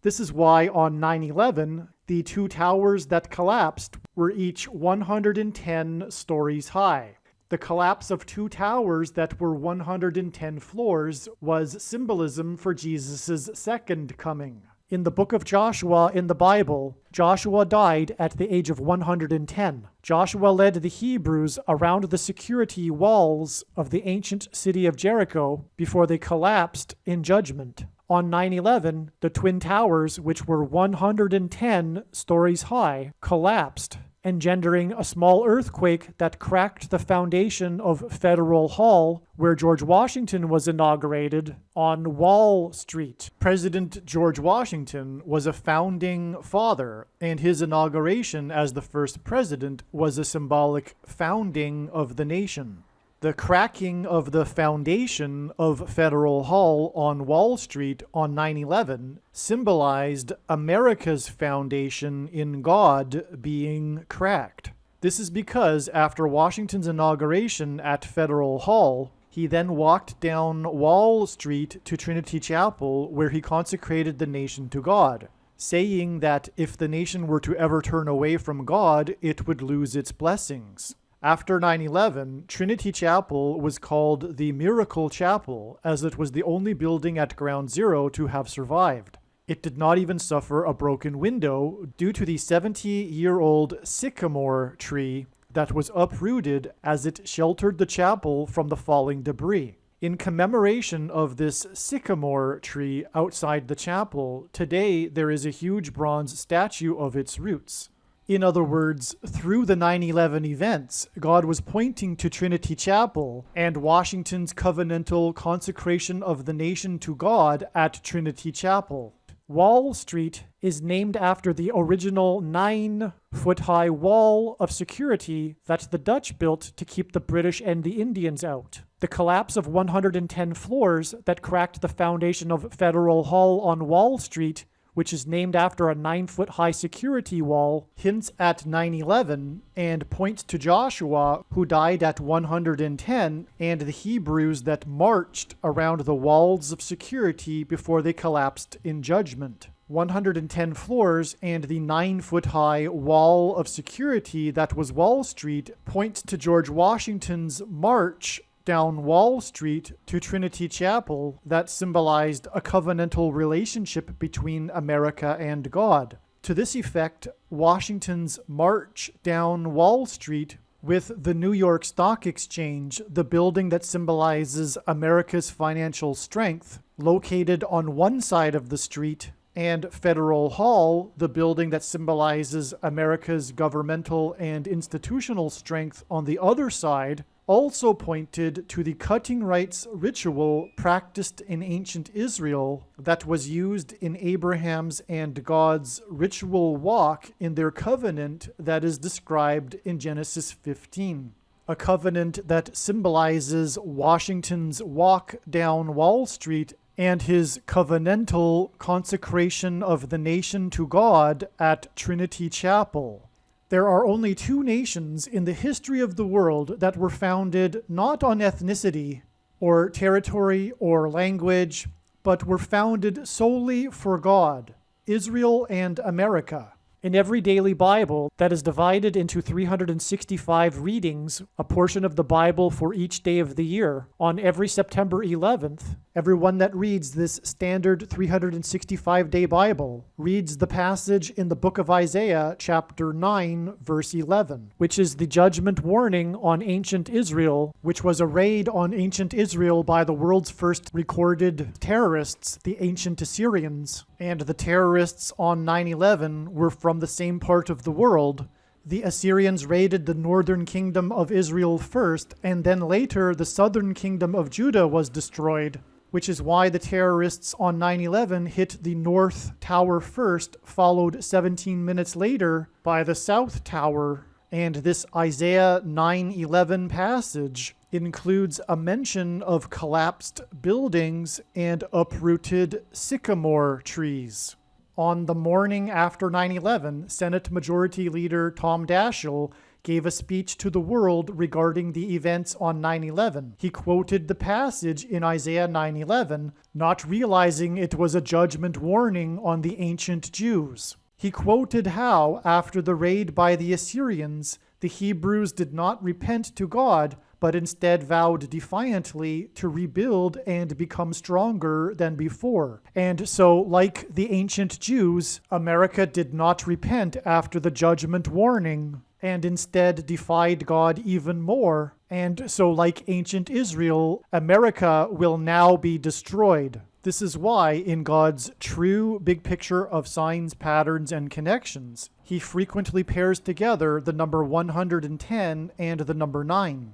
This is why on 9/11, the 2 towers that collapsed were each 110 stories high. The collapse of 2 towers that were 110 floors was symbolism for Jesus' second coming. In the book of Joshua in the Bible, Joshua died at the age of 110. Joshua led the Hebrews around the security walls of the ancient city of Jericho before they collapsed in judgment. On 9/11, the twin towers, which were 110 stories high, collapsed, engendering a small earthquake that cracked the foundation of Federal Hall, where George Washington was inaugurated, on Wall Street. President George Washington was a founding father, and his inauguration as the first president was a symbolic founding of the nation. The cracking of the foundation of Federal Hall on Wall Street on 9/11 symbolized America's foundation in God being cracked. This is because after Washington's inauguration at Federal Hall, he then walked down Wall Street to Trinity Chapel, where he consecrated the nation to God, saying that if the nation were to ever turn away from God, it would lose its blessings. After 9/11, Trinity Chapel was called the Miracle Chapel, as it was the only building at Ground Zero to have survived. It did not even suffer a broken window due to the 70-year-old sycamore tree that was uprooted as it sheltered the chapel from the falling debris. In commemoration of this sycamore tree outside the chapel, today there is a huge bronze statue of its roots. In other words, through the 9/11 events, God was pointing to Trinity Chapel and Washington's covenantal consecration of the nation to God at Trinity Chapel. Wall Street is named after the original 9-foot-high wall of security that the Dutch built to keep the British and the Indians out. The collapse of 110 floors that cracked the foundation of Federal Hall on Wall Street, which is named after a 9-foot-high security wall, hints at 9/11 and points to Joshua, who died at 110, and the Hebrews that marched around the walls of security before they collapsed in judgment. 110 floors and the 9-foot-high wall of security that was Wall Street points to George Washington's march down Wall Street to Trinity Chapel that symbolized a covenantal relationship between America and God. To this effect, Washington's march down Wall Street with the New York Stock Exchange, the building that symbolizes America's financial strength, located on one side of the street, and Federal Hall, the building that symbolizes America's governmental and institutional strength on the other side, also pointed to the cutting rights ritual practiced in ancient Israel that was used in Abraham's and God's ritual walk in their covenant that is described in Genesis 15. A covenant that symbolizes Washington's walk down Wall Street and his covenantal consecration of the nation to God at Trinity Chapel. There are only two nations in the history of the world that were founded not on ethnicity or territory or language, but were founded solely for God: Israel and America. In every daily Bible that is divided into 365 readings, a portion of the Bible for each day of the year, on every September 11th, everyone that reads this standard 365-day Bible reads the passage in the book of Isaiah, chapter 9, verse 11, which is the judgment warning on ancient Israel, which was a raid on ancient Israel by the world's first recorded terrorists, the ancient Assyrians. And the terrorists on 9/11 were from the same part of the world. The Assyrians raided the northern kingdom of Israel first, and then later the southern kingdom of Judah was destroyed, which is why the terrorists on 9/11 hit the North Tower first, followed 17 minutes later by the South Tower. And this Isaiah 9:11 passage includes a mention of collapsed buildings and uprooted sycamore trees. On the morning after 9/11, Senate Majority Leader Tom Daschle gave a speech to the world regarding the events on 9/11. He quoted the passage in Isaiah 9:11, not realizing it was a judgment warning on the ancient Jews. He quoted how, after the raid by the Assyrians, the Hebrews did not repent to God, but instead vowed defiantly to rebuild and become stronger than before. And so, like the ancient Jews, America did not repent after the judgment warning, and instead defied God even more. And so, like ancient Israel, America will now be destroyed. This is why, in God's true big picture of signs, patterns, and connections, he frequently pairs together the number 110 and the number 9.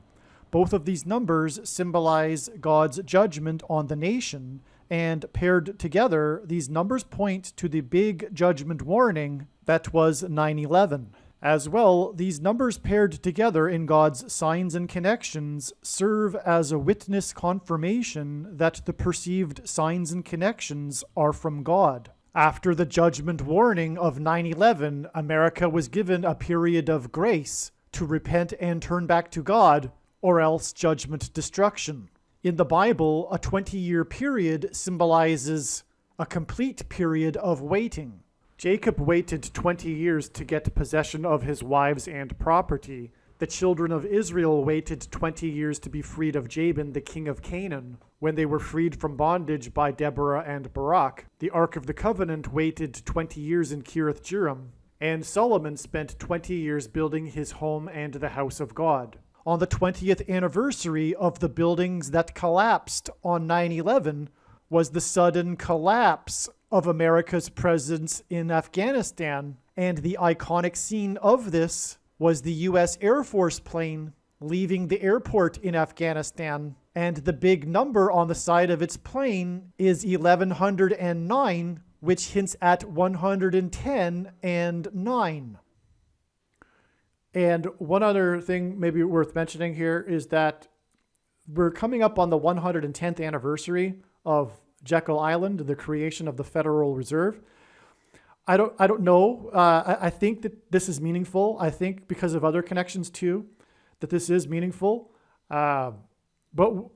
Both of these numbers symbolize God's judgment on the nation, and paired together, these numbers point to the big judgment warning that was 9/11. As well, these numbers paired together in God's signs and connections serve as a witness confirmation that the perceived signs and connections are from God. After the judgment warning of 9/11, America was given a period of grace to repent and turn back to God, or else judgment destruction. In the Bible, a 20-year period symbolizes a complete period of waiting. Jacob waited 20 years to get possession of his wives and property. The children of Israel waited 20 years to be freed of Jabin, the king of Canaan, when they were freed from bondage by Deborah and Barak. The Ark of the Covenant waited 20 years in Kiriath Jearim, and Solomon spent 20 years building his home and the house of God. On the 20th anniversary of the buildings that collapsed on 9/11 was the sudden collapse of America's presence in Afghanistan, And the iconic scene of this was the US Air Force plane leaving the airport in Afghanistan. And the big number on the side of its plane is 1109, which hints at 110 and 9. And one other thing maybe worth mentioning here is that we're coming up on the 110th anniversary of Jekyll Island, the creation of the Federal Reserve. I don't know. I think that this is meaningful. I think because of other connections too, that this is meaningful. But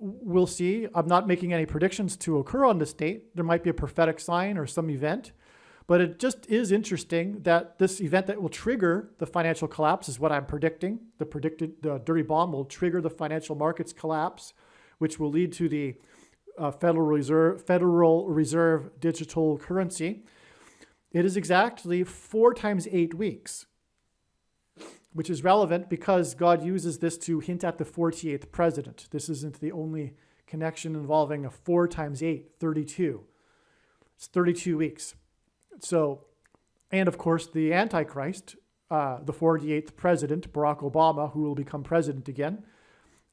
we'll see. I'm not making any predictions to occur on this date. There might be a prophetic sign or some event. But it just is interesting that this event that will trigger the financial collapse is what I'm predicting. The dirty bomb will trigger the financial markets collapse, which will lead to the Federal Reserve digital currency. It is exactly 4 times 8 weeks, which is relevant because God uses this to hint at the 48th president. This isn't the only connection involving a 4 times 8, 32. It's 32 weeks. So, and of course, the Antichrist, the 48th president, Barack Obama, who will become president again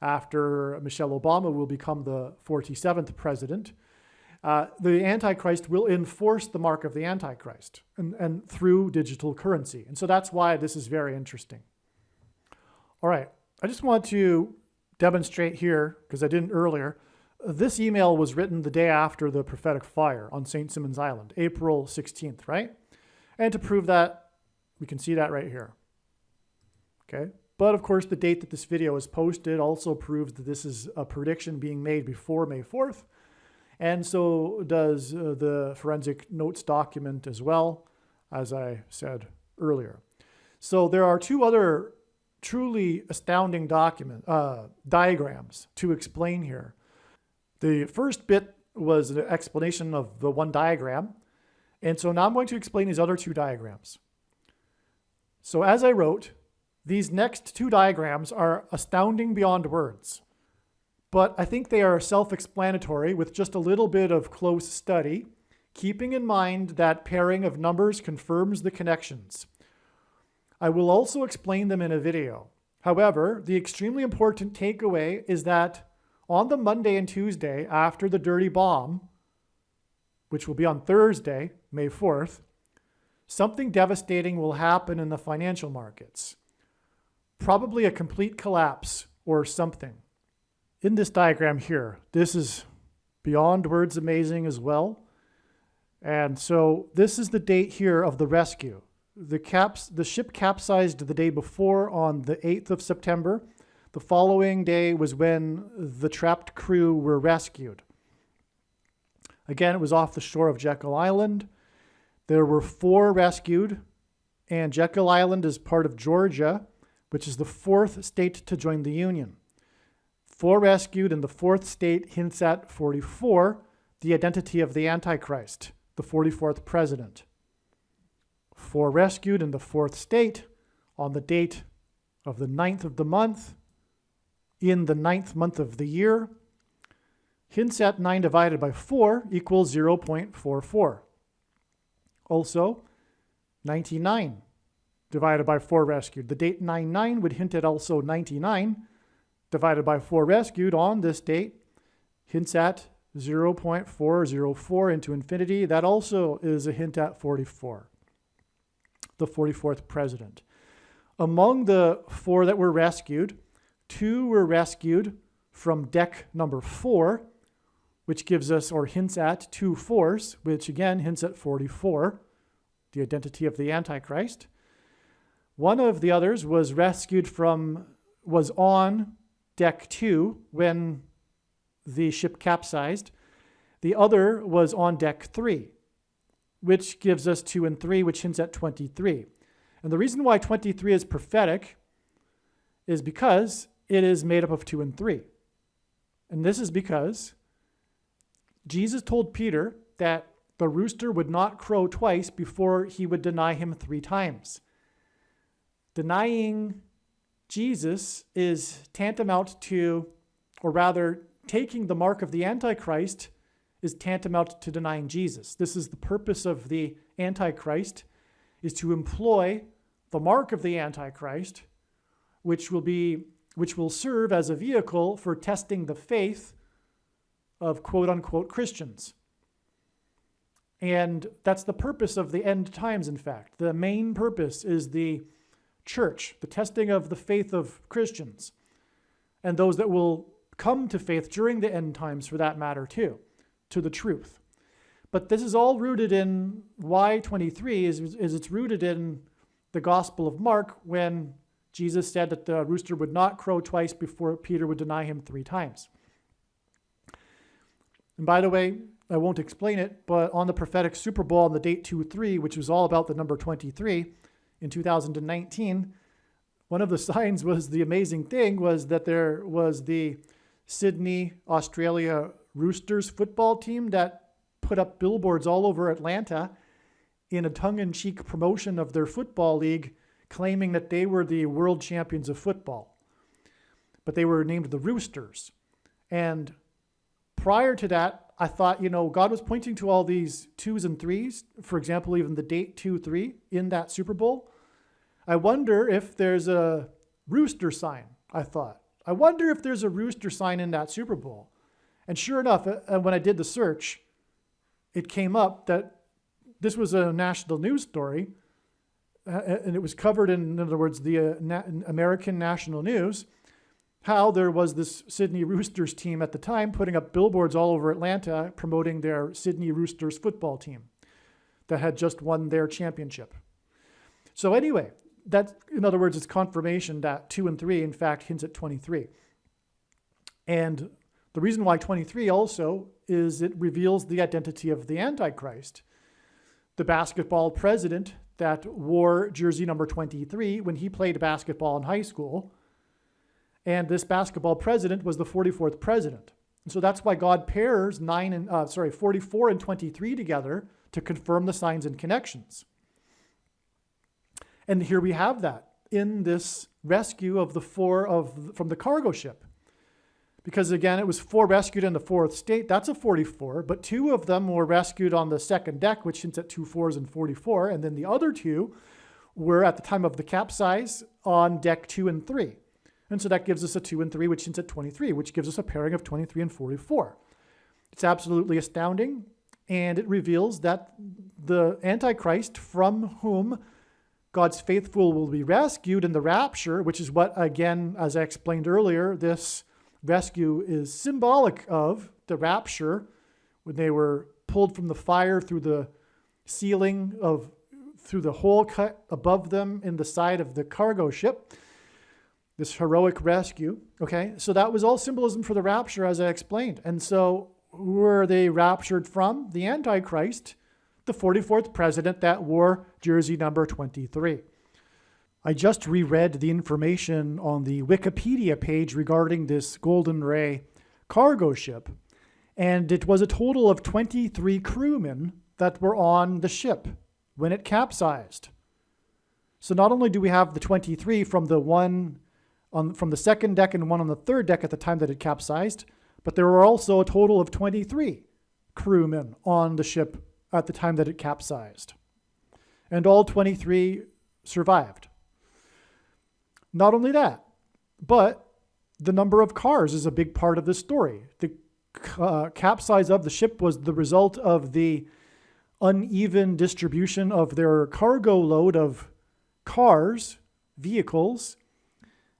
after Michelle Obama will become the 47th president. The Antichrist will enforce the mark of the Antichrist and through digital currency. And so that's why this is very interesting. All right, I just want to demonstrate here, because I didn't earlier, this email was written the day after the prophetic fire on St. Simons Island, April 16th, right? And to prove that, we can see that right here. Okay, but of course the date that this video is posted also proves that this is a prediction being made before May 4th. And so does the forensic notes document as well, as I said earlier. So there are 2 other truly astounding diagrams to explain here. The first bit was an explanation of the one diagram. And so now I'm going to explain these other 2 diagrams. So as I wrote, these next 2 diagrams are astounding beyond words. But I think they are self-explanatory with just a little bit of close study, keeping in mind that pairing of numbers confirms the connections. I will also explain them in a video. However, the extremely important takeaway is that on the Monday and Tuesday after the dirty bomb, which will be on Thursday, May 4th, something devastating will happen in the financial markets. Probably a complete collapse or something. In this diagram here, this is beyond words amazing as well. And so this is the date here of the rescue. The ship capsized the day before on the 8th of September. The following day was when the trapped crew were rescued. Again, it was off the shore of Jekyll Island. There were 4 rescued, and Jekyll Island is part of Georgia, which is the 4th state to join the Union. 4 rescued, and the 4th state hints at 44, the identity of the Antichrist, the 44th president. 4 rescued in the 4th state on the date of the 9th of the month, in the 9th month of the year, hints at 9 divided by 4 equals 0.44. Also, 99 divided by 4 rescued. The date 99 would hint at also 99 divided by 4 rescued on this date hints at 0.404 into infinity. That also is a hint at 44, the 44th president. Among the 4 that were rescued, 2 were rescued from deck number 4, which gives us or hints at 2 4s, which again hints at 44, the identity of the Antichrist. One of the others was was on deck 2 when the ship capsized. The other was on deck 3, which gives us 2 and 3, which hints at 23. And the reason why 23 is prophetic is because it is made up of 2 and 3. And this is because Jesus told Peter that the rooster would not crow twice before he would deny him 3 times. Denying Jesus is tantamount to, or rather, taking the mark of the Antichrist is tantamount to denying Jesus. This is the purpose of the Antichrist, is to employ the mark of the Antichrist, which will serve as a vehicle for testing the faith of quote-unquote Christians. And that's the purpose of the end times, in fact. The main purpose is the church, the testing of the faith of Christians, and those that will come to faith during the end times, for that matter, too, to the truth. But this is all rooted in why 23 is it's rooted in the Gospel of Mark, when Jesus said that the rooster would not crow twice before Peter would deny him 3 times. And by the way, I won't explain it, but on the prophetic Super Bowl on the date 2-3, which was all about the number 23 in 2019, one of the signs was, the amazing thing was that there was the Sydney, Australia Roosters football team that put up billboards all over Atlanta in a tongue-in-cheek promotion of their football league, claiming that they were the world champions of football. But they were named the Roosters. And prior to that, I thought, God was pointing to all these 2s and 3s, for example, even the date 2-3 in that Super Bowl. I wonder if there's a rooster sign, I thought. I wonder if there's a rooster sign in that Super Bowl. And sure enough, when I did the search, it came up that this was a national news story, and it was covered in other words, the American national news, how there was this Sydney Roosters team at the time putting up billboards all over Atlanta promoting their Sydney Roosters football team that had just won their championship. So anyway, that, in other words, it's confirmation that 2 and 3, in fact, hints at 23. And the reason why 23 also is it reveals the identity of the Antichrist. The basketball president that wore jersey number 23 when he played basketball in high school. And this basketball president was the 44th president. And so that's why God pairs 44 and 23 together to confirm the signs and connections. And here we have that in this rescue of the 4 from the cargo ship. Because again, it was 4 rescued in the 4th state. That's a 44, but 2 of them were rescued on the second deck, which hints at 2 4s and 44. And then the other 2 were at the time of the capsize on deck 2 and 3. And so that gives us a 2 and 3, which hints at 23, which gives us a pairing of 23 and 44. It's absolutely astounding. And it reveals that the Antichrist, from whom God's faithful will be rescued in the rapture, which is what, again, as I explained earlier, this rescue is symbolic of the rapture, when they were pulled from the fire through the ceiling through the hole cut above them in the side of the cargo ship. This heroic rescue, okay? So that was all symbolism for the rapture, as I explained. And so who were they raptured from? The Antichrist, the 44th president that wore jersey number 23. I just reread the information on the Wikipedia page regarding this Golden Ray cargo ship, and it was a total of 23 crewmen that were on the ship when it capsized. So not only do we have the 23 from the one from the second deck and one on the third deck at the time that it capsized, but there were also a total of 23 crewmen on the ship at the time that it capsized. And all 23 survived. Not only that, but the number of cars is a big part of the story. The capsize of the ship was the result of the uneven distribution of their cargo load of cars, vehicles,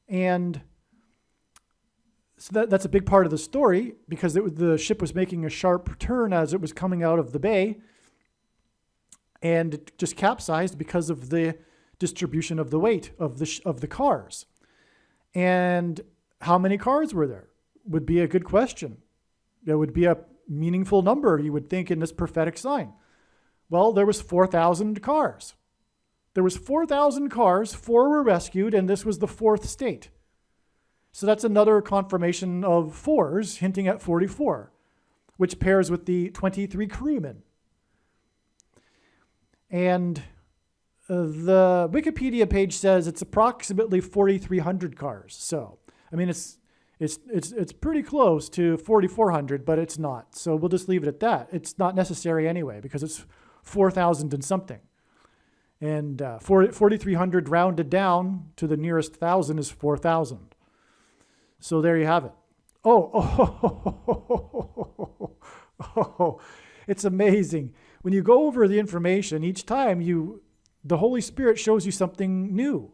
and so that's a big part of the story, because the ship was making a sharp turn as it was coming out of the bay, and it just capsized because of the distribution of the weight of the cars. And how many cars were there would be a good question. There would be a meaningful number, you would think, in this prophetic sign. Well, there was 4,000 cars. There was 4,000 cars, 4 were rescued, and this was the 4th state. So that's another confirmation of 4s, hinting at 44, which pairs with the 23 crewmen. And the Wikipedia page says it's approximately 4,300 cars. So, I mean, it's pretty close to 4,400, but it's not. So we'll just leave it at that. It's not necessary anyway, because it's 4,000 and something. And 4,300 rounded down to the nearest thousand is 4,000. So there you have it. It's amazing. When you go over the information, each time the Holy Spirit shows you something new.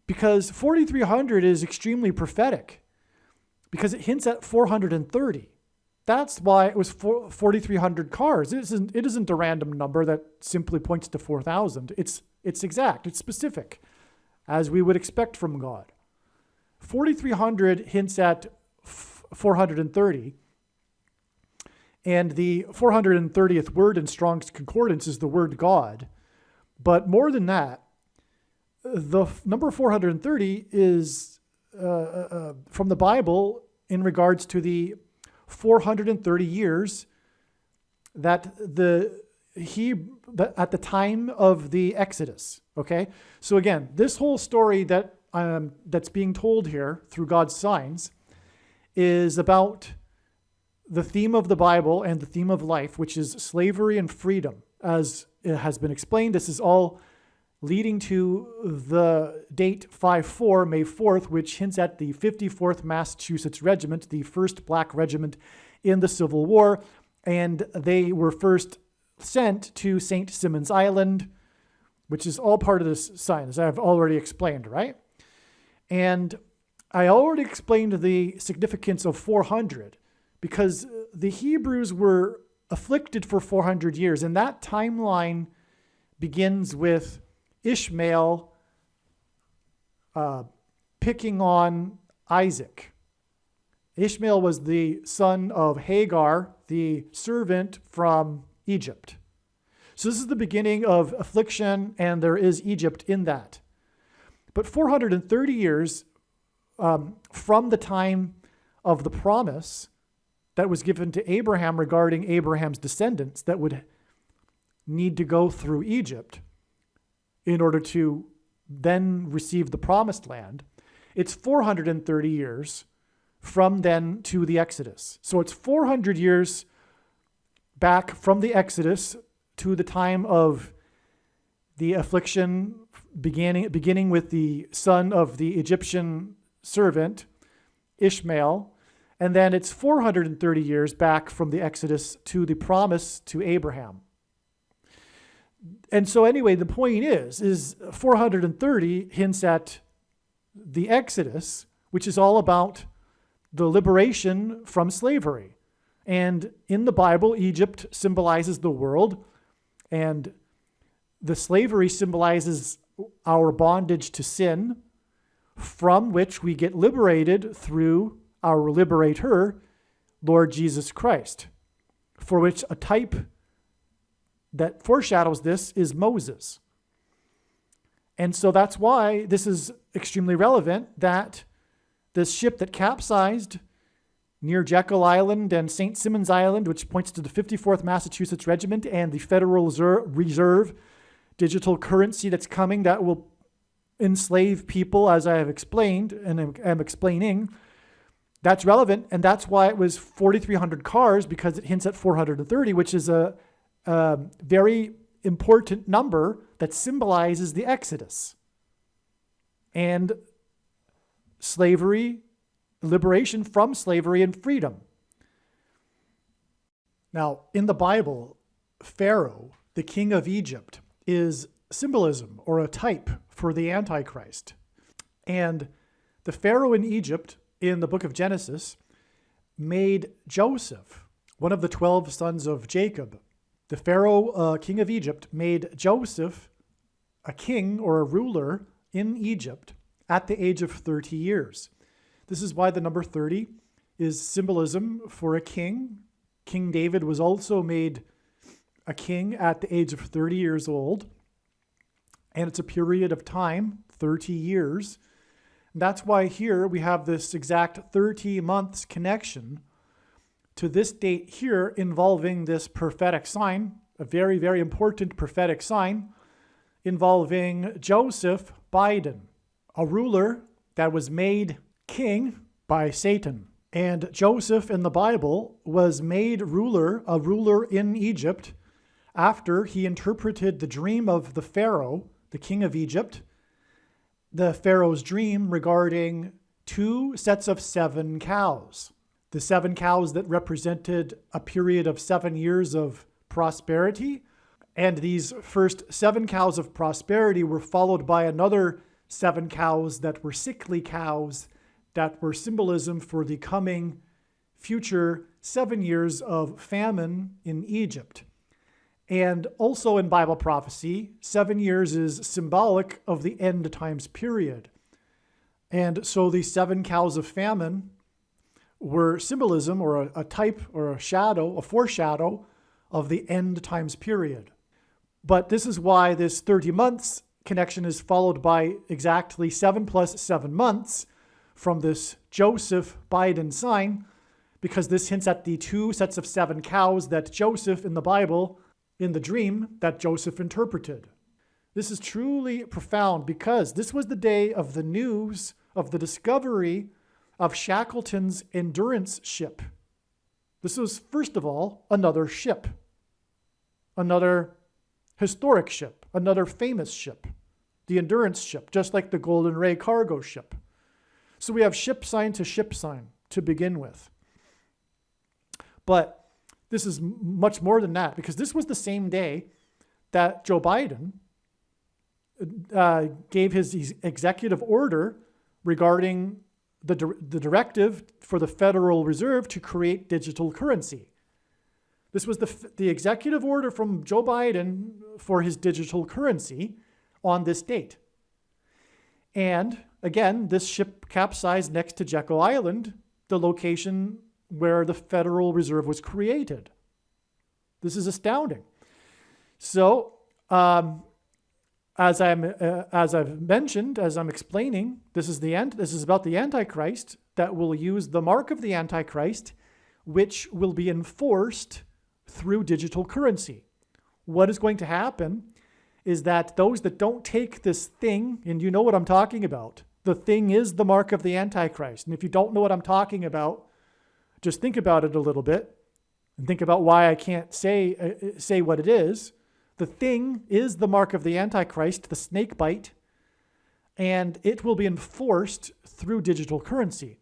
Because 4,300 is extremely prophetic. Because it hints at 430. That's why it was 4,300 cars. It isn't a random number that simply points to 4,000. It's exact. It's specific, as we would expect from God. 4,300 hints at 430. And the 430th word in Strong's Concordance is the word God. But more than that, the number 430 is from the Bible in regards to the 430 years that at the time of the Exodus. Okay, so again, this whole story that's being told here through God's signs is about the theme of the Bible and the theme of life, which is slavery and freedom. As it has been explained, this is all leading to the date 5/4, May 4th, which hints at the 54th Massachusetts Regiment, the first black regiment in the Civil War. And they were first sent to St. Simons Island, which is all part of this sign, as I've already explained, right? And I already explained the significance of 400, because the Hebrews were afflicted for 400 years, and that timeline begins with Ishmael picking on Isaac. Ishmael was the son of Hagar, the servant from Egypt. So this is the beginning of affliction, and there is Egypt in that. But 430 years from the time of the promise that was given to Abraham regarding Abraham's descendants that would need to go through Egypt in order to then receive the promised land. It's 430 years from then to the Exodus. So it's 400 years back from the Exodus to the time of the affliction, beginning with the son of the Egyptian servant, Ishmael. And then it's 430 years back from the Exodus to the promise to Abraham. And so anyway, the point is 430 hints at the Exodus, which is all about the liberation from slavery. And in the Bible, Egypt symbolizes the world, and the slavery symbolizes our bondage to sin, from which we get liberated through our liberator, Lord Jesus Christ, for which a type that foreshadows this is Moses. And so that's why this is extremely relevant, that this ship that capsized near Jekyll Island and St. Simons Island, which points to the 54th Massachusetts Regiment and the Federal Reserve digital currency that's coming that will enslave people, as I have explained and am explaining, that's relevant. And that's why it was 4,300 cars, because it hints at 430, which is a very important number that symbolizes the Exodus and slavery, liberation from slavery and freedom. Now, in the Bible, Pharaoh, the king of Egypt, is symbolism or a type for the Antichrist. And the Pharaoh in Egypt, in the book of Genesis, made Joseph, one of the 12 sons of Jacob. The Pharaoh, king of Egypt, made Joseph a king or a ruler in Egypt at the age of 30 years. This is why the number 30 is symbolism for a king. King David was also made a king at the age of 30 years old. And it's a period of time, 30 years. And that's why here we have this exact 30 months connection to this date here involving this prophetic sign, a very, very important prophetic sign involving Joseph Biden, a ruler that was made king by Satan. And Joseph in the Bible was made ruler, a ruler in Egypt, after he interpreted the dream of the Pharaoh, the king of Egypt, the Pharaoh's dream regarding 2 sets of 7 cows. The 7 cows that represented a period of 7 years of prosperity. And these first 7 cows of prosperity were followed by another 7 cows that were sickly cows that were symbolism for the coming future 7 years of famine in Egypt. And also in Bible prophecy, 7 years is symbolic of the end times period. And so the 7 cows of famine were symbolism or a type or a shadow, a foreshadow of the end times period. But this is why this 30 months connection is followed by exactly 7 plus 7 months from this Joseph Biden sign, because this hints at the 2 sets of 7 cows that Joseph in the Bible, in the dream that Joseph interpreted. This is truly profound because this was the day of the news of the discovery of Shackleton's Endurance ship. This was, first of all, another ship, another historic ship, another famous ship, the Endurance ship, just like the Golden Ray cargo ship. So we have ship sign to ship sign to begin with. But this is much more than that, because this was the same day that Joe Biden gave his executive order regarding the directive for the Federal Reserve to create digital currency. This was the executive order from Joe Biden for his digital currency on this date. And again, this ship capsized next to Jekyll Island, the location where the Federal Reserve was created. This is astounding. So, as I've mentioned, as I'm explaining, this is the end. This is about the Antichrist that will use the mark of the Antichrist, which will be enforced through digital currency. What is going to happen is that those that don't take this thing, and you know what I'm talking about, the thing is the mark of the Antichrist. And if you don't know what I'm talking about, just think about it a little bit and think about why I can't say what it is. The thing is the mark of the Antichrist, the snake bite, and it will be enforced through digital currency.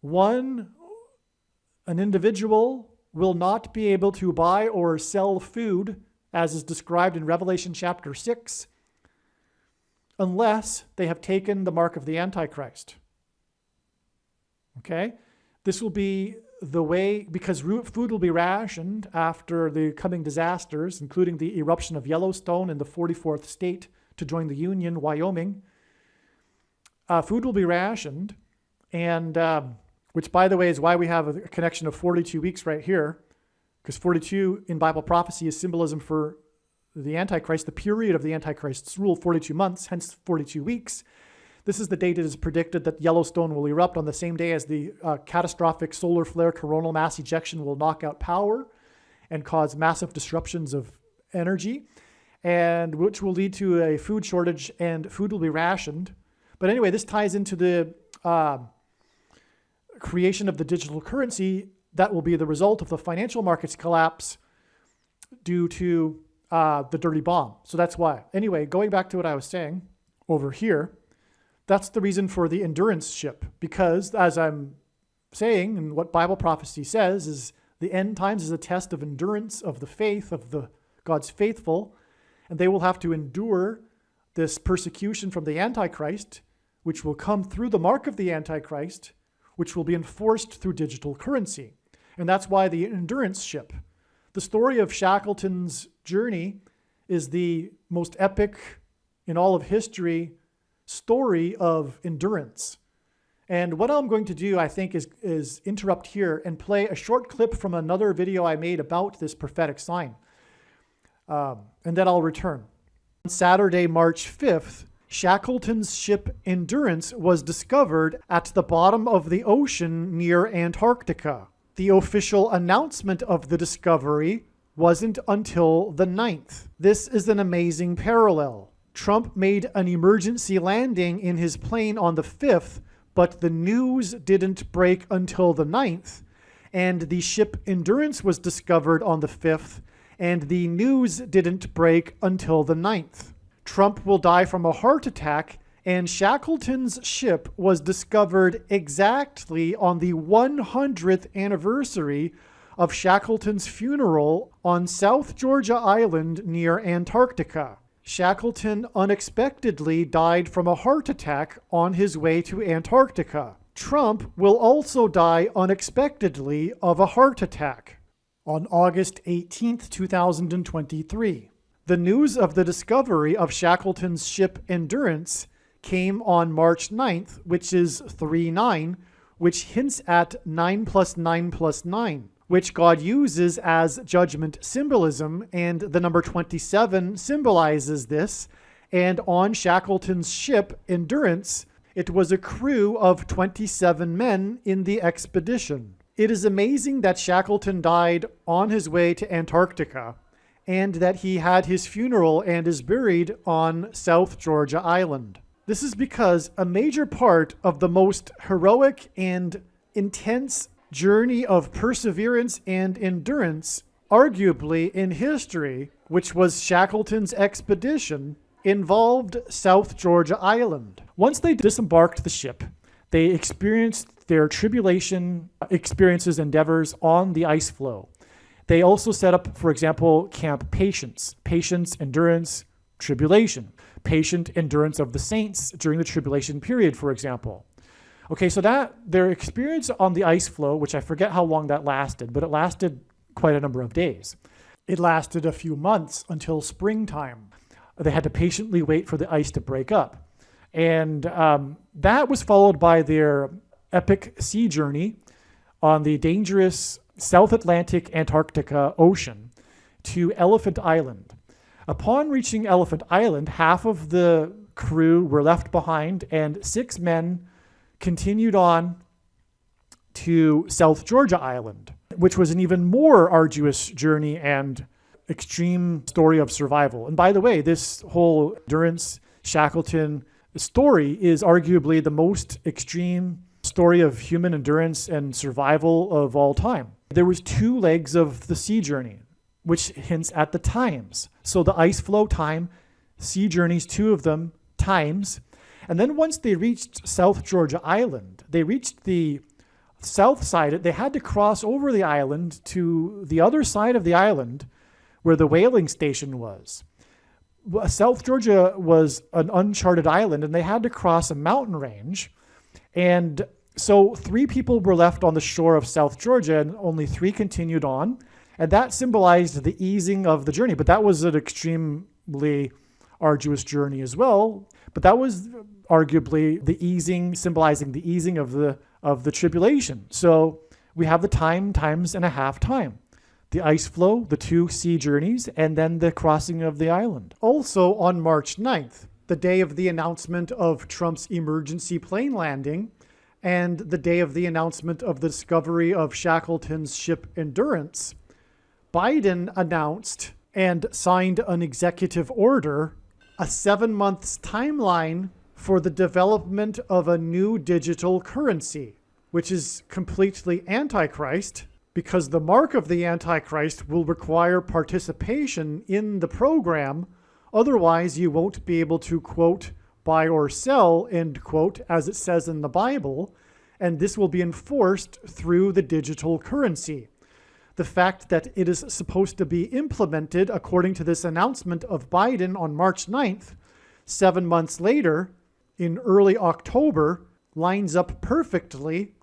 An individual will not be able to buy or sell food, as is described in Revelation chapter 6, unless they have taken the mark of the Antichrist. Okay? This will be the way, because food will be rationed after the coming disasters, including the eruption of Yellowstone in the 44th state to join the Union, Wyoming. Food will be rationed, and which, by the way, is why we have a connection of 42 weeks right here, because 42 in Bible prophecy is symbolism for the Antichrist, the period of the Antichrist's rule, 42 months, hence 42 weeks. This is the date it is predicted that Yellowstone will erupt on the same day as the catastrophic solar flare coronal mass ejection will knock out power and cause massive disruptions of energy, and which will lead to a food shortage and food will be rationed. But anyway, this ties into the creation of the digital currency that will be the result of the financial markets collapse due to the dirty bomb. So that's why. Anyway, going back to what I was saying over here, that's the reason for the endurance ship, because as I'm saying, and what Bible prophecy says, is the end times is a test of endurance of the faith of the God's faithful, and they will have to endure this persecution from the Antichrist, which will come through the mark of the Antichrist, which will be enforced through digital currency. And that's why the endurance ship. The story of Shackleton's journey is the most epic in all of history story of endurance. And what I'm going to do, I think, is interrupt here and play a short clip from another video I made about this prophetic sign. And then I'll return. On Saturday, March 5th, Shackleton's ship Endurance was discovered at the bottom of the ocean near Antarctica. The official announcement of the discovery wasn't until the 9th. This is an amazing parallel. Trump made an emergency landing in his plane on the 5th, but the news didn't break until the 9th, and the ship Endurance was discovered on the 5th, and the news didn't break until the 9th. Trump will die from a heart attack, and Shackleton's ship was discovered exactly on the 100th anniversary of Shackleton's funeral on South Georgia Island near Antarctica. Shackleton unexpectedly died from a heart attack on his way to Antarctica. Trump will also die unexpectedly of a heart attack on August 18, 2023. The news of the discovery of Shackleton's ship Endurance came on March 9th, which is 3-9, which hints at 9 plus 9 plus 9. Which God uses as judgment symbolism, and the number 27 symbolizes this. And on Shackleton's ship, Endurance, it was a crew of 27 men in the expedition. It is amazing that Shackleton died on his way to Antarctica, and that he had his funeral and is buried on South Georgia Island. This is because a major part of the most heroic and intense journey of perseverance and endurance, arguably in history, which was Shackleton's expedition, involved South Georgia Island. Once they disembarked the ship, they experienced their tribulation experiences, endeavors on the ice floe. They also set up, for example, Camp Patience, endurance, tribulation, patient endurance of the saints during the tribulation period, for example. Okay, so that their experience on the ice floe, which I forget how long that lasted, but it lasted quite a number of days. It lasted a few months until springtime. They had to patiently wait for the ice to break up. And that was followed by their epic sea journey on the dangerous South Atlantic Antarctica Ocean to Elephant Island. Upon reaching Elephant Island, half of the crew were left behind, and 6 men continued on to South Georgia Island, which was an even more arduous journey and extreme story of survival. And by the way, this whole Endurance Shackleton story is arguably the most extreme story of human endurance and survival of all time. There was 2 legs of the sea journey, which hints at the times. So the ice floe time, sea journeys, 2 of them, times. And then once they reached South Georgia Island, they reached the south side. They had to cross over the island to the other side of the island where the whaling station was. South Georgia was an uncharted island, and they had to cross a mountain range. And so 3 people were left on the shore of South Georgia, and only 3 continued on. And that symbolized the easing of the journey. But that was an extremely arduous journey as well. But that was arguably the easing, symbolizing the easing of the tribulation. So we have the times and a half time. The ice floe, the 2 sea journeys, and then the crossing of the island. Also on March 9th, the day of the announcement of Trump's emergency plane landing, and the day of the announcement of the discovery of Shackleton's ship Endurance, Biden announced and signed an executive order, a 7-month timeline for the development of a new digital currency, which is completely antichrist, because the mark of the Antichrist will require participation in the program. Otherwise, you won't be able to, quote, buy or sell, end quote, as it says in the Bible, and this will be enforced through the digital currency. The fact that it is supposed to be implemented according to this announcement of Biden on March 9th, 7 months later, in early October, lines up perfectly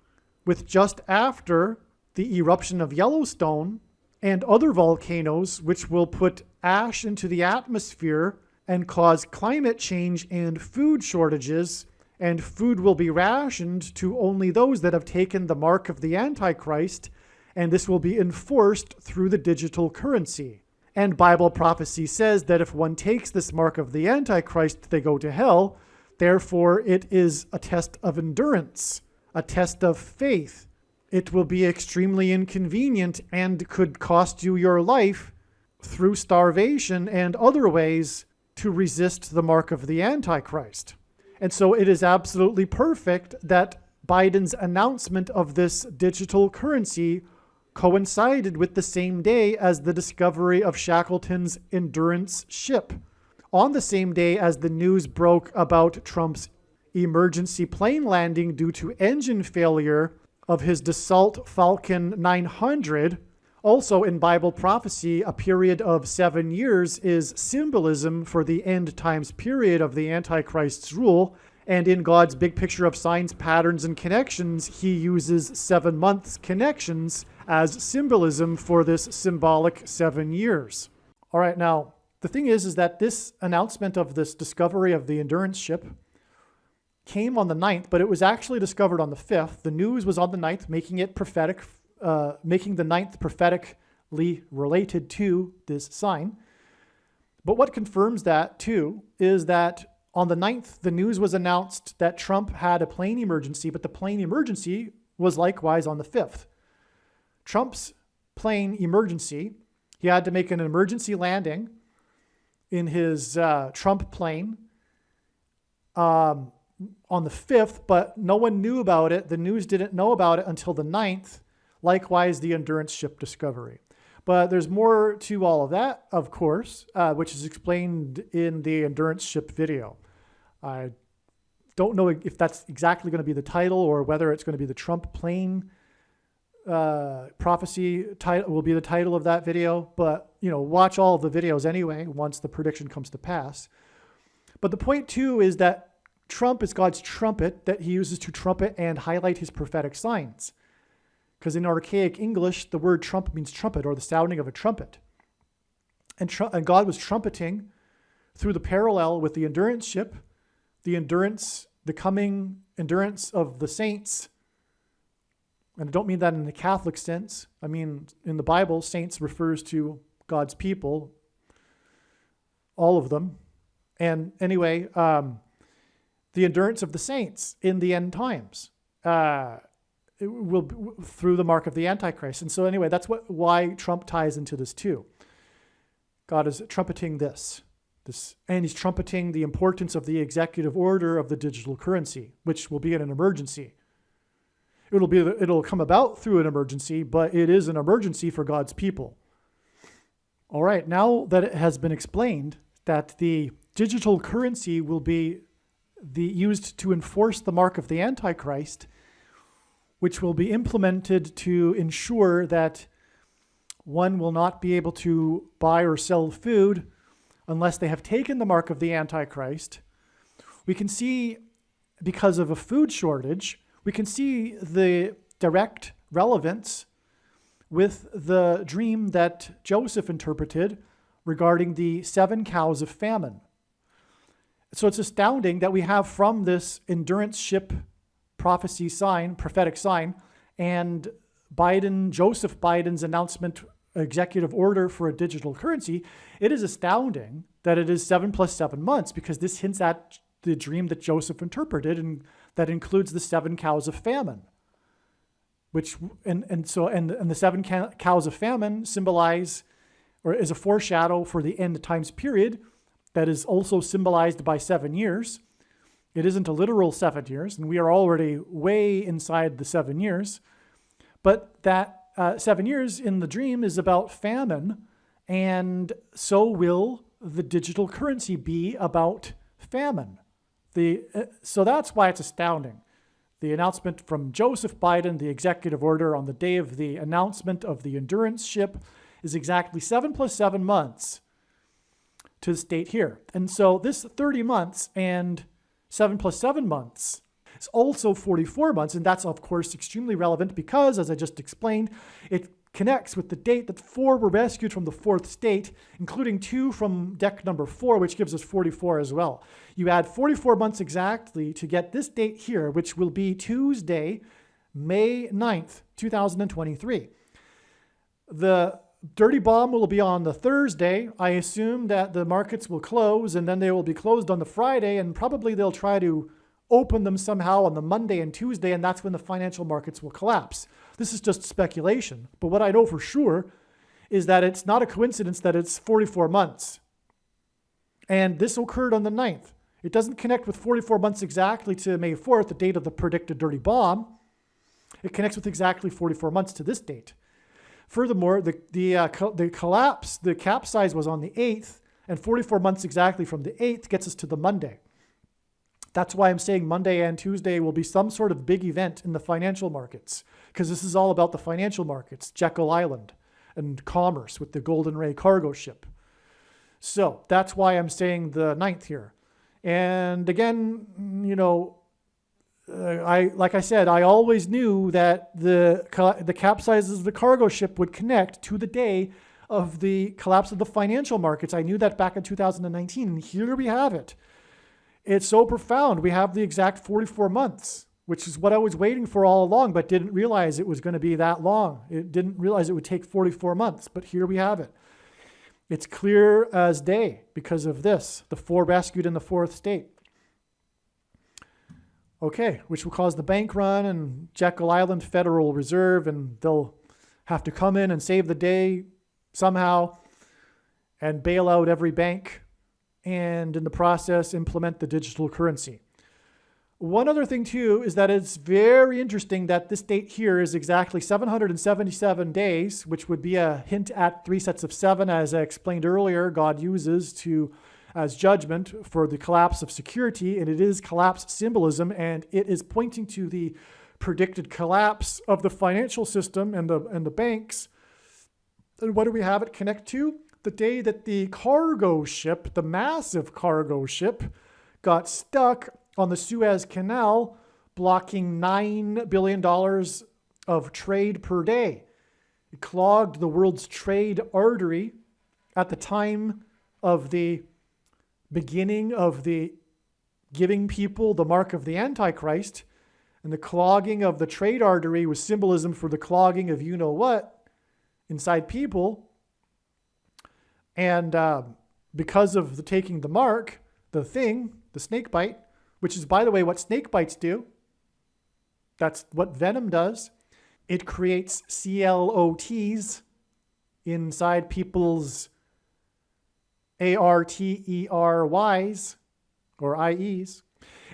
with just after the eruption of Yellowstone and other volcanoes, which will put ash into the atmosphere and cause climate change and food shortages, and food will be rationed to only those that have taken the mark of the Antichrist, and this will be enforced through the digital currency. And Bible prophecy says that if one takes this mark of the Antichrist, they go to hell. Therefore, it is a test of endurance, a test of faith. It will be extremely inconvenient and could cost you your life through starvation and other ways to resist the mark of the Antichrist. And so it is absolutely perfect that Biden's announcement of this digital currency coincided with the same day as the discovery of Shackleton's Endurance ship, on the same day as the news broke about Trump's emergency plane landing due to engine failure of his Dassault Falcon 900. Also in Bible prophecy, a period of 7 years is symbolism for the end times period of the Antichrist's rule. And in God's big picture of signs, patterns, and connections, he uses 7 months connections as symbolism for this symbolic 7 years. All right, now, the thing is that this announcement of this discovery of the Endurance ship came on the 9th, but it was actually discovered on the 5th. The news was on the 9th, making it prophetic, making the 9th prophetically related to this sign. But what confirms that, too, is that on the 9th, the news was announced that Trump had a plane emergency, but the plane emergency was likewise on the 5th. Trump's plane emergency, he had to make an emergency landing in his Trump plane on the 5th, but no one knew about it. The news didn't know about it until the 9th. Likewise, the Endurance ship discovery. But there's more to all of that, of course, which is explained in the Endurance ship video. I don't know if that's exactly going to be the title or whether it's going to be the Trump plane prophecy title will be the title of that video. But, watch all of the videos anyway once the prediction comes to pass. But the point, too, is that Trump is God's trumpet that he uses to trumpet and highlight his prophetic signs. Because in archaic English, the word trump means trumpet or the sounding of a trumpet. And God was trumpeting through the parallel with the Endurance ship, the coming endurance of the saints. And I don't mean that in the Catholic sense. I mean, in the Bible, saints refers to God's people, all of them. And anyway, the endurance of the saints in the end times. It will be through the mark of the Antichrist. And so anyway, that's why Trump ties into this too. God is trumpeting this, and he's trumpeting the importance of the executive order of the digital currency, which will be in an emergency. It'll come about through an emergency, but it is an emergency for God's people. All right, now that it has been explained that the digital currency will be used to enforce the mark of the Antichrist, which will be implemented to ensure that one will not be able to buy or sell food unless they have taken the mark of the Antichrist. We can see, because of a food shortage, we can see the direct relevance with the dream that Joseph interpreted regarding the 7 cows of famine. So it's astounding that we have from this Endurance ship prophecy sign, prophetic sign, and Joseph Biden's announcement, executive order for a digital currency, it is astounding that it is 7 plus 7 months, because this hints at the dream that Joseph interpreted, and that includes the 7 cows of famine. And the 7 cows of famine symbolize, or is a foreshadow for the end times period that is also symbolized by 7 years. It isn't a literal 7 years, and we are already way inside the 7 years. But that 7 years in the dream is about famine, and so will the digital currency be about famine. So that's why it's astounding. The announcement from Joseph Biden, the executive order on the day of the announcement of the Endurance ship, is exactly 7 plus 7 months to the state here. And so this 30 months and 7 plus 7 months is also 44 months. And that's, of course, extremely relevant because, as I just explained, it connects with the date that 4 were rescued from the 4th state, including 2 from deck number 4, which gives us 44 as well. You add 44 months exactly to get this date here, which will be Tuesday, May 9th, 2023. The dirty bomb will be on the Thursday. I assume that the markets will close, and then they will be closed on the Friday, and probably they'll try to open them somehow on the Monday and Tuesday, and that's when the financial markets will collapse. This is just speculation, but what I know for sure is that it's not a coincidence that it's 44 months. And this occurred on the 9th. It doesn't connect with 44 months exactly to May 4th, the date of the predicted dirty bomb. It connects with exactly 44 months to this date. Furthermore, the collapse, the capsize was on the 8th, and 44 months exactly from the 8th gets us to the Monday. That's why I'm saying Monday and Tuesday will be some sort of big event in the financial markets, because this is all about the financial markets, Jekyll Island, and commerce with the Golden Ray cargo ship. So that's why I'm saying the 9th here. And again, like I said, I always knew that the capsizes of the cargo ship would connect to the day of the collapse of the financial markets. I knew that back in 2019, and here we have it. It's so profound. We have the exact 44 months, which is what I was waiting for all along, but didn't realize it was going to be that long. It didn't realize it would take 44 months, but here we have it. It's clear as day because of this, the 4 rescued in the 4th state. Okay, which will cause the bank run and Jekyll Island Federal Reserve, and they'll have to come in and save the day somehow and bail out every bank, and in the process implement the digital currency. One other thing too is that it's very interesting that this date here is exactly 777 days, which would be a hint at 3 sets of 7, as I explained earlier, God uses as judgment for the collapse of security, and it is collapse symbolism, and it is pointing to the predicted collapse of the financial system and the banks. And what do we have it connect to? The day that the cargo ship, the massive cargo ship, got stuck on the Suez Canal, blocking $9 billion of trade per day. It clogged the world's trade artery at the time of the beginning of the giving people the mark of the Antichrist. And the clogging of the trade artery was symbolism for the clogging of you-know-what inside people. And because of the taking the mark, the snake bite, which is, by the way, what snake bites do. That's what venom does. It creates CLOTs inside people's ARTERYs or IEs.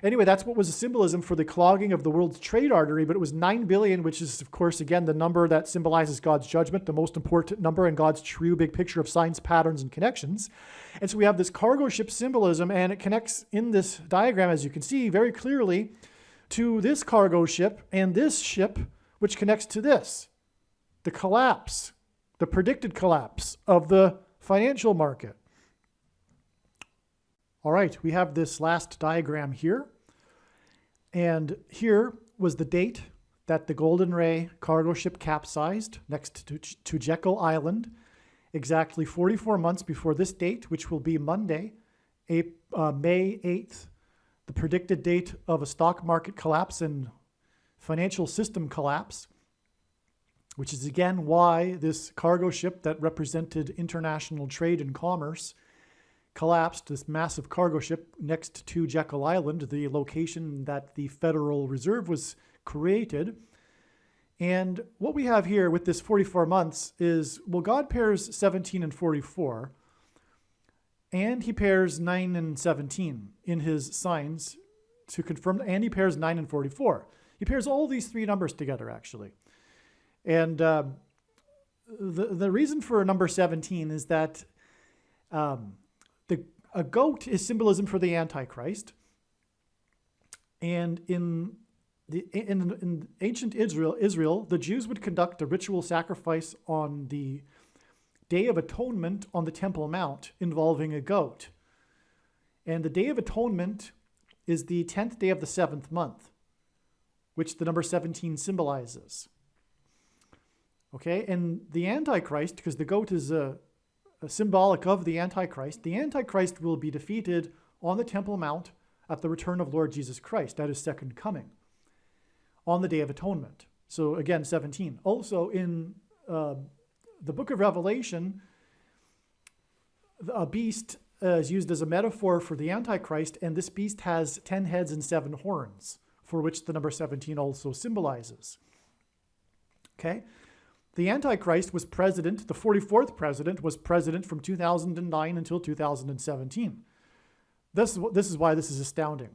Anyway, that's what was a symbolism for the clogging of the world's trade artery, but it was 9 billion, which is, of course, again, the number that symbolizes God's judgment, the most important number in God's true big picture of signs, patterns, and connections. And so we have this cargo ship symbolism, and it connects in this diagram, as you can see very clearly, to this cargo ship and this ship, which connects to this, the collapse, the predicted collapse of the financial market. All right, we have this last diagram here. And here was the date that the Golden Ray cargo ship capsized next to Jekyll Island, exactly 44 months before this date, which will be Monday, May 8th, the predicted date of a stock market collapse and financial system collapse, which is again why this cargo ship that represented international trade and commerce collapsed, this massive cargo ship next to Jekyll Island, the location that the Federal Reserve was created. And what we have here with this 44 months is, well, God pairs 17 and 44, and he pairs 9 and 17 in his signs to confirm, and he pairs 9 and 44. He pairs all these 3 numbers together, actually. And the reason for number 17 is that a goat is symbolism for the Antichrist. And in ancient Israel, the Jews would conduct a ritual sacrifice on the Day of Atonement on the Temple Mount involving a goat. And the Day of Atonement is the 10th day of the 7th month, which the number 17 symbolizes. Okay, and the Antichrist, because the goat is a symbolic of the Antichrist will be defeated on the Temple Mount at the return of Lord Jesus Christ, at his second coming, on the Day of Atonement. So again, 17. Also in the book of Revelation, a beast is used as a metaphor for the Antichrist, and this beast has 10 heads and 7 horns, for which the number 17 also symbolizes. Okay? The Antichrist was president, the 44th president was president from 2009 until 2017. This is why this is astounding.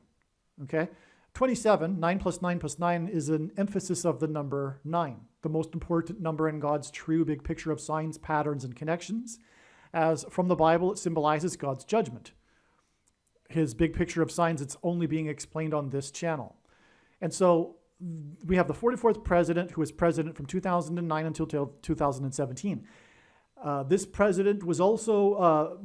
Okay? 27, 9 plus 9 plus 9 is an emphasis of the number 9. the most important number in God's true big picture of signs, patterns, and connections, as from the Bible it symbolizes God's judgment. His big picture of signs, it's only being explained on this channel. And so we have the 44th president, who was president from 2009 until 2017. This president was also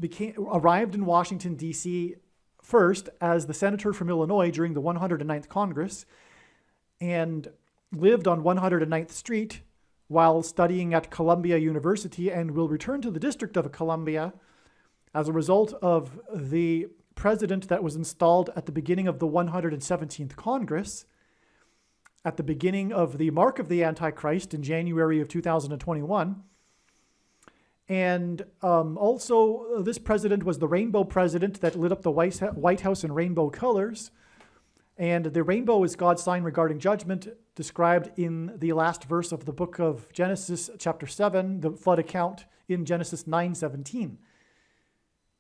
arrived in Washington, D.C. first as the senator from Illinois during the 109th Congress, and lived on 109th Street while studying at Columbia University, and will return to the District of Columbia as a result of the president that was installed at the beginning of the 117th Congress, at the beginning of the Mark of the Antichrist in January of 2021. And also, this president was the rainbow president that lit up the White House in rainbow colors. And the rainbow is God's sign regarding judgment, described in the last verse of the book of Genesis, chapter 7, the flood account in Genesis 9:17.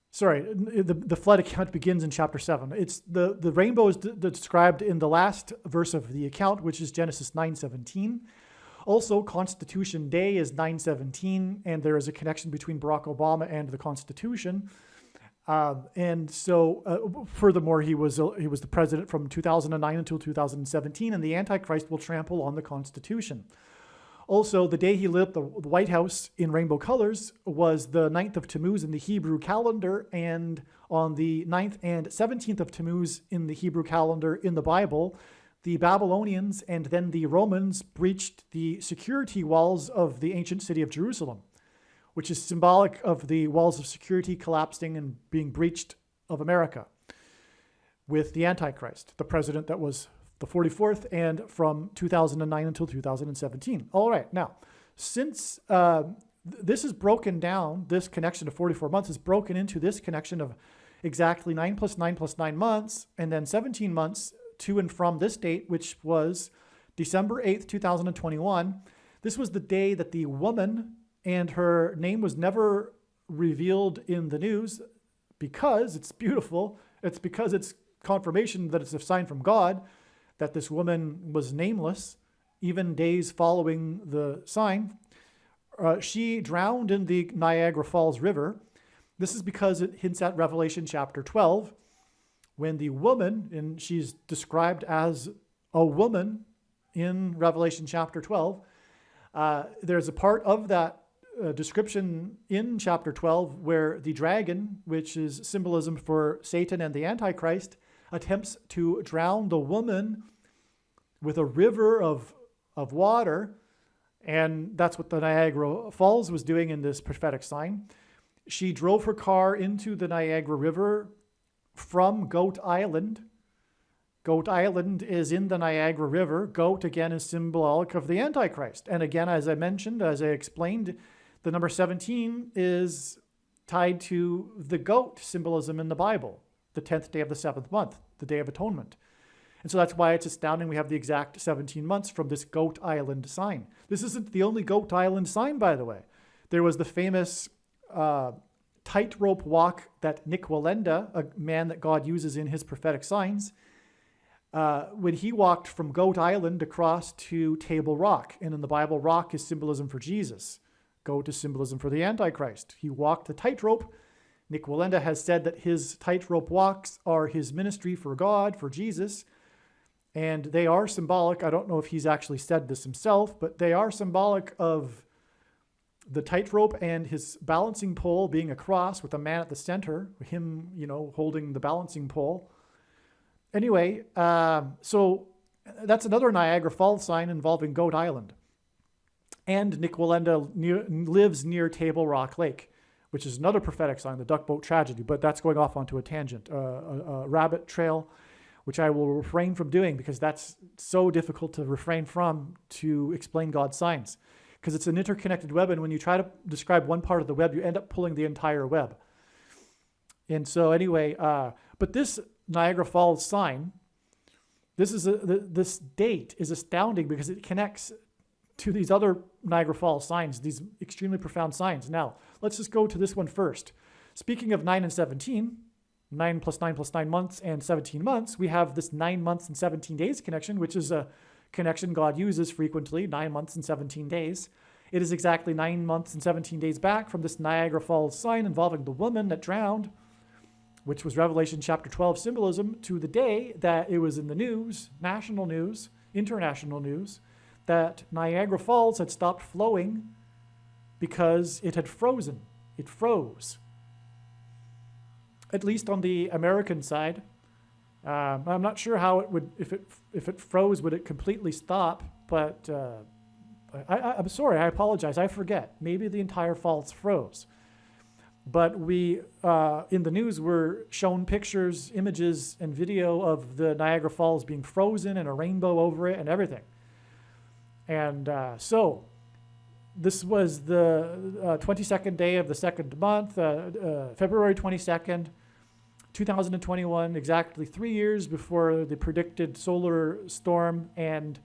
Sorry, the flood account begins in chapter 7. It's the rainbow is described in the last verse of the account, which is Genesis 9:17. Also, Constitution Day is 9/17, and there is a connection between Barack Obama and the Constitution. Furthermore, he was the president from 2009 until 2017, and the Antichrist will trample on the Constitution. Also, the day he lit up the White House in rainbow colors was the 9th of Tammuz in the Hebrew calendar, and on the 9th and 17th of Tammuz in the Hebrew calendar in the Bible, the Babylonians and then the Romans breached the security walls of the ancient city of Jerusalem, which is symbolic of the walls of security collapsing and being breached of America with the Antichrist, the president that was the 44th, and from 2009 until 2017. All right, now, since this is broken down, this connection of 44 months is broken into this connection of exactly 9 plus 9 plus 9 months, and then 17 months to and from this date, which was December 8th, 2021. This was the day that the woman, and her name was never revealed in the news, because it's beautiful. It's because it's confirmation that it's a sign from God that this woman was nameless, even days following the sign. She drowned in the Niagara Falls River. This is because it hints at Revelation chapter 12, when the woman, and she's described as a woman in Revelation chapter 12, there's a part of that description in chapter 12 where the dragon, which is symbolism for Satan and the Antichrist, attempts to drown the woman with a river of water. And that's what the Niagara Falls was doing in this prophetic sign. She drove her car into the Niagara River from Goat Island. Goat Island is in the Niagara River. Goat, again, is symbolic of the Antichrist. And again, as I mentioned, as I explained, the number 17 is tied to the goat symbolism in the Bible, the 10th day of the 7th month, the Day of Atonement. And so that's why it's astounding we have the exact 17 months from this Goat Island sign. This isn't the only Goat Island sign, by the way. There was the famous tightrope walk that Nick Wallenda, a man that God uses in his prophetic signs, when he walked from Goat Island across to Table Rock. And in the Bible, rock is symbolism for Jesus. Goat is symbolism for the Antichrist. He walked the tightrope. Nick Wallenda has said that his tightrope walks are his ministry for God, for Jesus. And they are symbolic. I don't know if he's actually said this himself, but they are symbolic of the tightrope and his balancing pole being a cross with a man at the center, him, holding the balancing pole. Anyway, so that's another Niagara Falls sign involving Goat Island. And Nick Wallenda lives near Table Rock Lake, which is another prophetic sign, the duck boat tragedy. But that's going off onto a tangent, a rabbit trail, which I will refrain from doing because that's so difficult to refrain from to explain God's signs. Because it's an interconnected web, and when you try to describe one part of the web, you end up pulling the entire web. And so anyway, but this Niagara Falls sign, this date is astounding because it connects to these other Niagara Falls signs, these extremely profound signs. Now, let's just go to this one first. Speaking of 9 and 17, 9 plus 9 plus 9 months and 17 months, we have this 9 months and 17 days connection, which is a connection God uses frequently, 9 months and 17 days. It is exactly 9 months and 17 days back from this Niagara Falls sign involving the woman that drowned, which was Revelation chapter 12 symbolism, to the day that it was in the news, national news, international news, that Niagara Falls had stopped flowing because it had frozen. It froze. At least on the American side. I'm not sure how it would, if it froze, would it completely stop? But I'm sorry, I apologize, I forget. Maybe the entire falls froze. But we, in the news, were shown pictures, images, and video of the Niagara Falls being frozen and a rainbow over it and everything. And so this was the 22nd day of the second month, February 22nd, 2021, exactly 3 years before the predicted solar storm and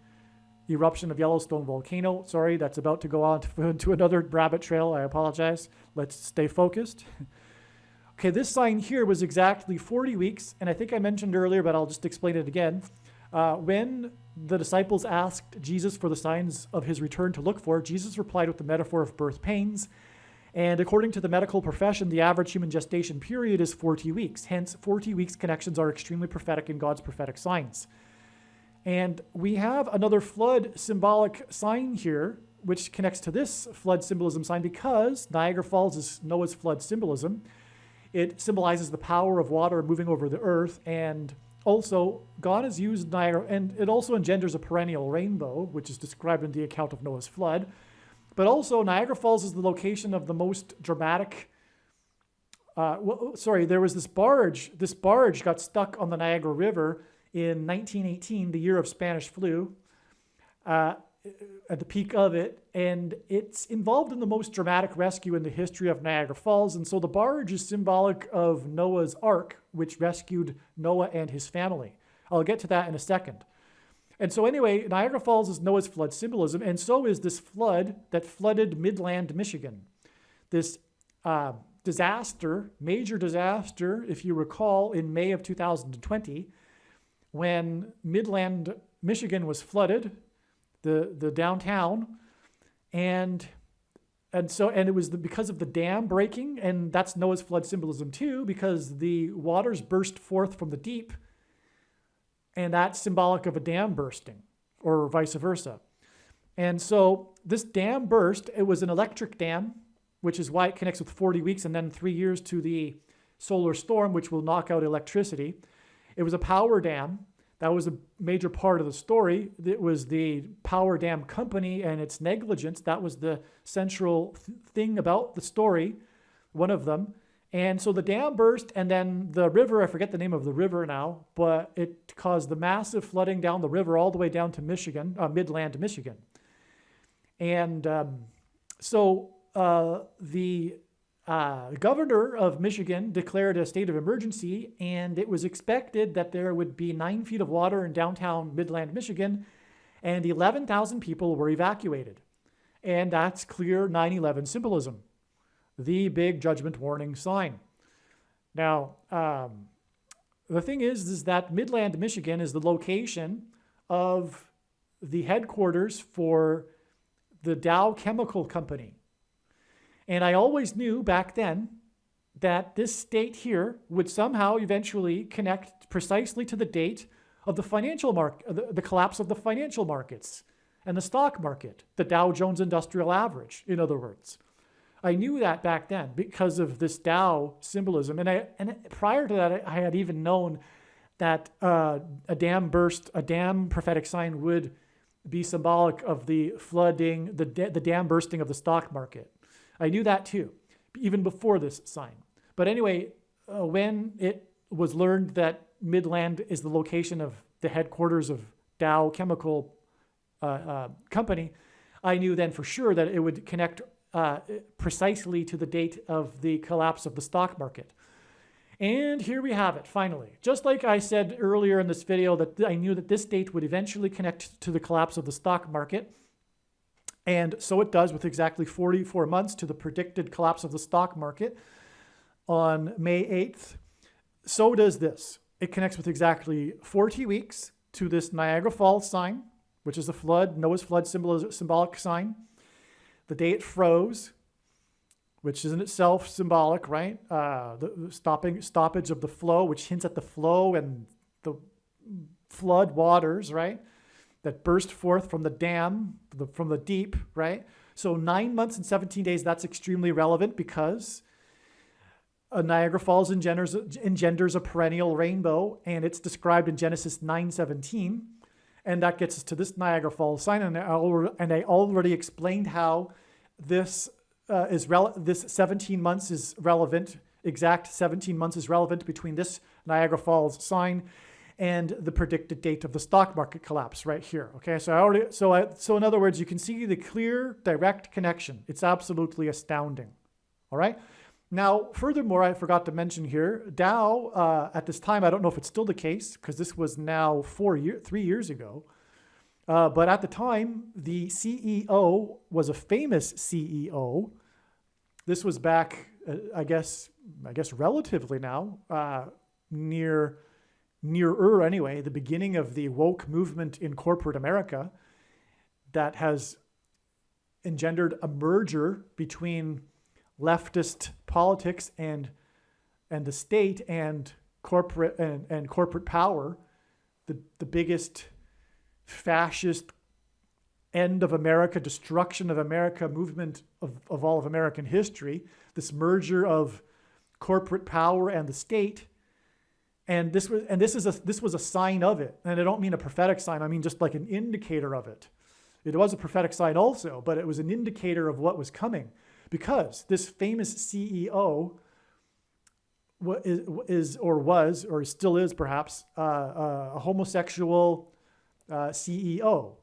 eruption of Yellowstone volcano. Sorry, that's about to go on to another rabbit trail. I apologize. Let's stay focused. Okay, this sign here was exactly 40 weeks, and I think I mentioned earlier, but I'll just explain it again. When the disciples asked Jesus for the signs of his return to look for, Jesus replied with the metaphor of birth pains. And according to the medical profession, the average human gestation period is 40 weeks. Hence, 40 weeks connections are extremely prophetic in God's prophetic signs. And we have another flood symbolic sign here, which connects to this flood symbolism sign because Niagara Falls is Noah's flood symbolism. It symbolizes the power of water moving over the earth, and also God has used Niagara, and it also engenders a perennial rainbow, which is described in the account of Noah's flood. But also Niagara Falls is the location of the most dramatic, there was this barge. This barge got stuck on the Niagara River in 1918, the year of Spanish flu, at the peak of it, and it's involved in the most dramatic rescue in the history of Niagara Falls. And so the barge is symbolic of Noah's Ark, which rescued Noah and his family. I'll get to that in a second. And so anyway, Niagara Falls is Noah's flood symbolism, and so is this flood that flooded Midland, Michigan. This disaster, major disaster, if you recall, in May of 2020, when Midland, Michigan was flooded, the downtown, and it was because of the dam breaking, and that's Noah's flood symbolism too, because the waters burst forth from the deep, and that's symbolic of a dam bursting, or vice versa. And so this dam burst. It was an electric dam, which is why it connects with 40 weeks and then 3 years to the solar storm, which will knock out electricity. It was a power dam. That was a major part of the story. It was the power dam company and its negligence. That was the central thing about the story, one of them. And so the dam burst, and then the river, I forget the name of the river now, but it caused the massive flooding down the river all the way down to Michigan, Midland, Michigan. And so the governor of Michigan declared a state of emergency, and it was expected that there would be 9 feet of water in downtown Midland, Michigan, and 11,000 people were evacuated. And that's clear 9/11 symbolism, the big judgment warning sign. Now, the thing is that Midland, Michigan is the location of the headquarters for the Dow Chemical Company. And I always knew back then that this state here would somehow eventually connect precisely to the date of the financial market, the collapse of the financial markets and the stock market, the Dow Jones Industrial Average, in other words. I knew that back then because of this Dow symbolism. And prior to that, I had even known that a dam prophetic sign would be symbolic of the flooding, the dam bursting of the stock market. I knew that too, even before this sign. But anyway, when it was learned that Midland is the location of the headquarters of Dow Chemical Company, I knew then for sure that it would connect precisely to the date of the collapse of the stock market. And here we have it, finally. Just like I said earlier in this video that I knew that this date would eventually connect to the collapse of the stock market, and so it does with exactly 44 months to the predicted collapse of the stock market on May 8th. So does this. It connects with exactly 40 weeks to this Niagara Falls sign, which is the flood, Noah's flood symbolic sign. The day it froze, which is in itself symbolic, right? The stoppage of the flow, which hints at the flow and the flood waters, right? That burst forth from the dam, from the deep, right? So 9 months and 17 days, that's extremely relevant because Niagara Falls engenders a perennial rainbow, and it's described in Genesis 9:17. And that gets us to this Niagara Falls sign. And I already explained how this this 17 months is relevant. Exact 17 months is relevant between this Niagara Falls sign and the predicted date of the stock market collapse right here. Okay, so in other words, you can see the clear, direct connection. It's absolutely astounding. All right. Now, furthermore, I forgot to mention here, Dow, at this time, I don't know if it's still the case, because this was now 3 years ago, but at the time, the CEO was a famous CEO. This was back, I guess relatively now, nearer anyway, the beginning of the woke movement in corporate America that has engendered a merger between leftist politics and the state and corporate power, the biggest fascist end of America, destruction of America movement of all of American history, this merger of corporate power and the state. And this was a sign of it. And I don't mean a prophetic sign, I mean just like an indicator of it. It was a prophetic sign also, but it was an indicator of what was coming. Because this famous CEO is or still is perhaps a homosexual CEO,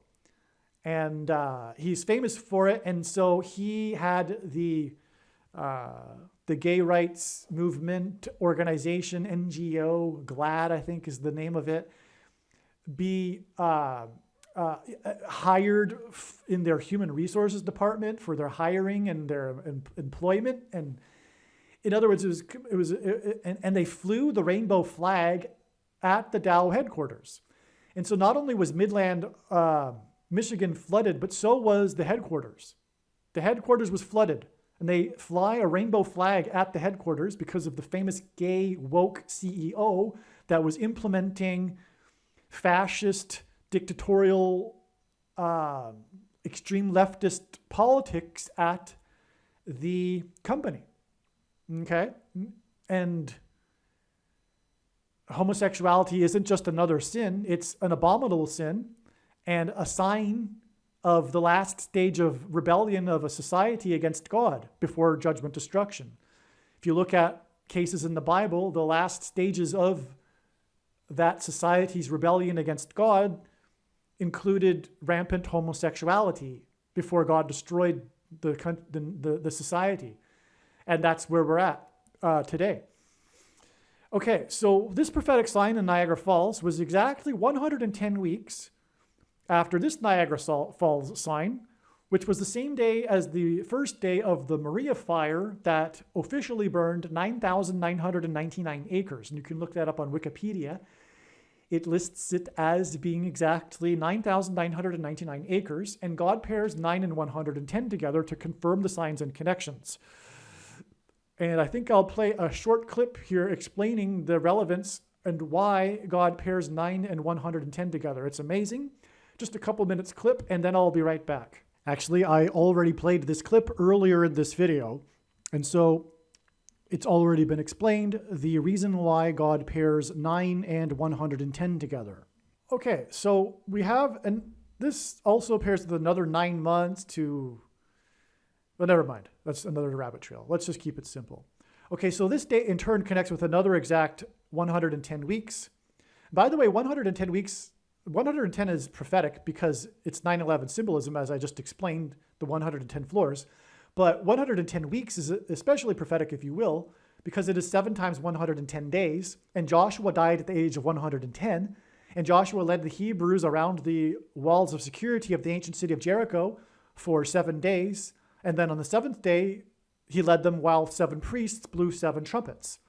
and he's famous for it. And so he had the gay rights movement organization, NGO, GLAAD, I think is the name of it, be hired in their human resources department for their hiring and their employment. And in other words, and they flew the rainbow flag at the Dow headquarters. And so not only was Midland, Michigan flooded, but so was the headquarters. The headquarters was flooded, and they fly a rainbow flag at the headquarters because of the famous gay woke CEO that was implementing fascist, dictatorial, extreme leftist politics at the company. Okay? And homosexuality isn't just another sin, it's an abominable sin and a sign of the last stage of rebellion of a society against God before judgment destruction. If you look at cases in the Bible, the last stages of that society's rebellion against God included rampant homosexuality before God destroyed the society. And that's where we're at today. Okay, so this prophetic sign in Niagara Falls was exactly 110 weeks after this Niagara Falls sign, which was the same day as the first day of the Maria fire that officially burned 9,999 acres. And you can look that up on Wikipedia. It lists it as being exactly 9,999 acres, and God pairs 9 and 110 together to confirm the signs and connections. And I think I'll play a short clip here explaining the relevance and why God pairs 9 and 110 together. It's amazing. Just a couple minutes clip, and then I'll be right back. Actually, I already played this clip earlier in this video, and so it's already been explained the reason why God pairs 9 and 110 together. Okay, so we have, and this also pairs with another 9 months to, well, never mind. That's another rabbit trail. Let's just keep it simple. Okay, so this date in turn connects with another exact 110 weeks. By the way, 110 weeks, 110 is prophetic because it's 9/11 symbolism, as I just explained, the 110 floors. But 110 weeks is especially prophetic, if you will, because it is 7 times 110 days. And Joshua died at the age of 110. And Joshua led the Hebrews around the walls of security of the ancient city of Jericho for 7 days. And then on the 7th day, he led them while 7 priests blew 7 trumpets.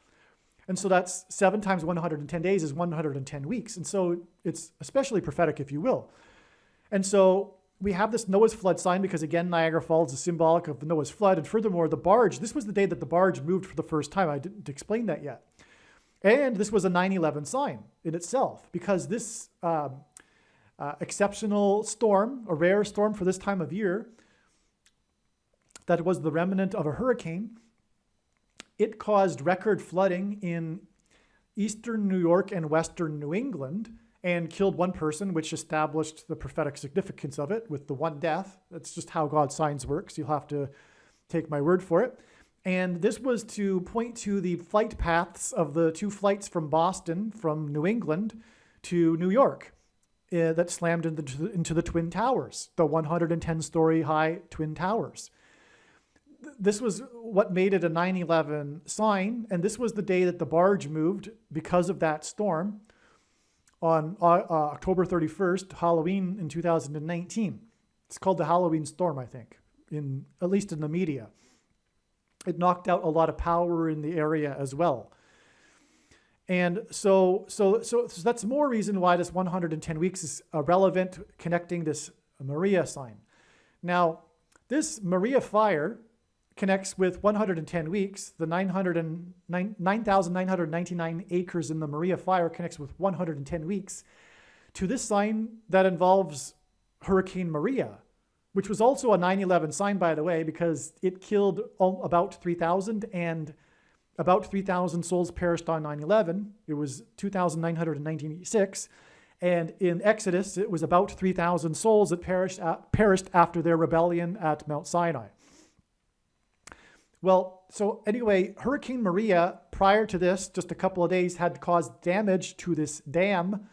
And so that's 7 times 110 days is 110 weeks. And so it's especially prophetic, if you will. And so we have this Noah's flood sign because, again, Niagara Falls is symbolic of the Noah's flood. And furthermore, the barge, this was the day that the barge moved for the first time. I didn't explain that yet. And this was a 9/11 sign in itself, because this exceptional storm, a rare storm for this time of year, that was the remnant of a hurricane, it caused record flooding in eastern New York and western New England and killed one person, which established the prophetic significance of it with the one death. That's just how God's signs works. You'll have to take my word for it. And this was to point to the flight paths of the two flights from Boston, from New England to New York, that slammed into the Twin Towers, the 110-story high Twin Towers. This was what made it a 9/11 sign, and this was the day that the barge moved because of that storm on October 31st, Halloween in 2019. It's called the Halloween storm, I think, at least in the media. It knocked out a lot of power in the area as well. And so that's more reason why this 110 weeks is relevant, connecting this Maria sign. Now, this Maria fire connects with 110 weeks. The 9,999 acres in the Maria fire connects with 110 weeks to this sign that involves Hurricane Maria, which was also a 9/11 sign, by the way, because it killed about 3,000, and about 3,000 souls perished on 9/11. It was 2,996. And in Exodus, it was about 3,000 souls that perished after their rebellion at Mount Sinai. Well, so anyway, Hurricane Maria, prior to this, just a couple of days, had caused damage to this dam.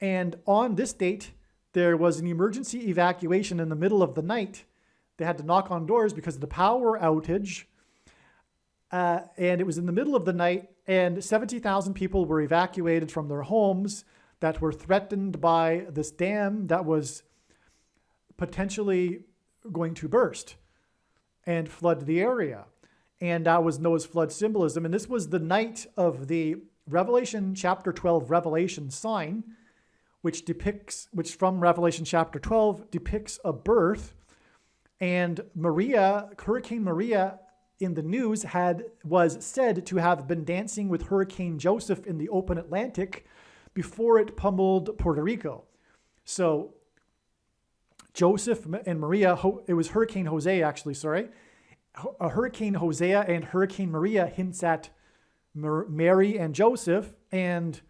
And on this date, there was an emergency evacuation in the middle of the night. They had to knock on doors because of the power outage. And it was in the middle of the night, and 70,000 people were evacuated from their homes that were threatened by this dam that was potentially going to burst and flood the area. And that was Noah's flood symbolism. And this was the night of the Revelation chapter 12 Revelation sign, which from Revelation chapter 12 depicts a birth. And Hurricane Maria in the news was said to have been dancing with Hurricane Joseph in the open Atlantic before it pummeled Puerto Rico. So Joseph and Maria, it was Hurricane Hosea actually, sorry. Hurricane Hosea and Hurricane Maria hints at Mary and Joseph, and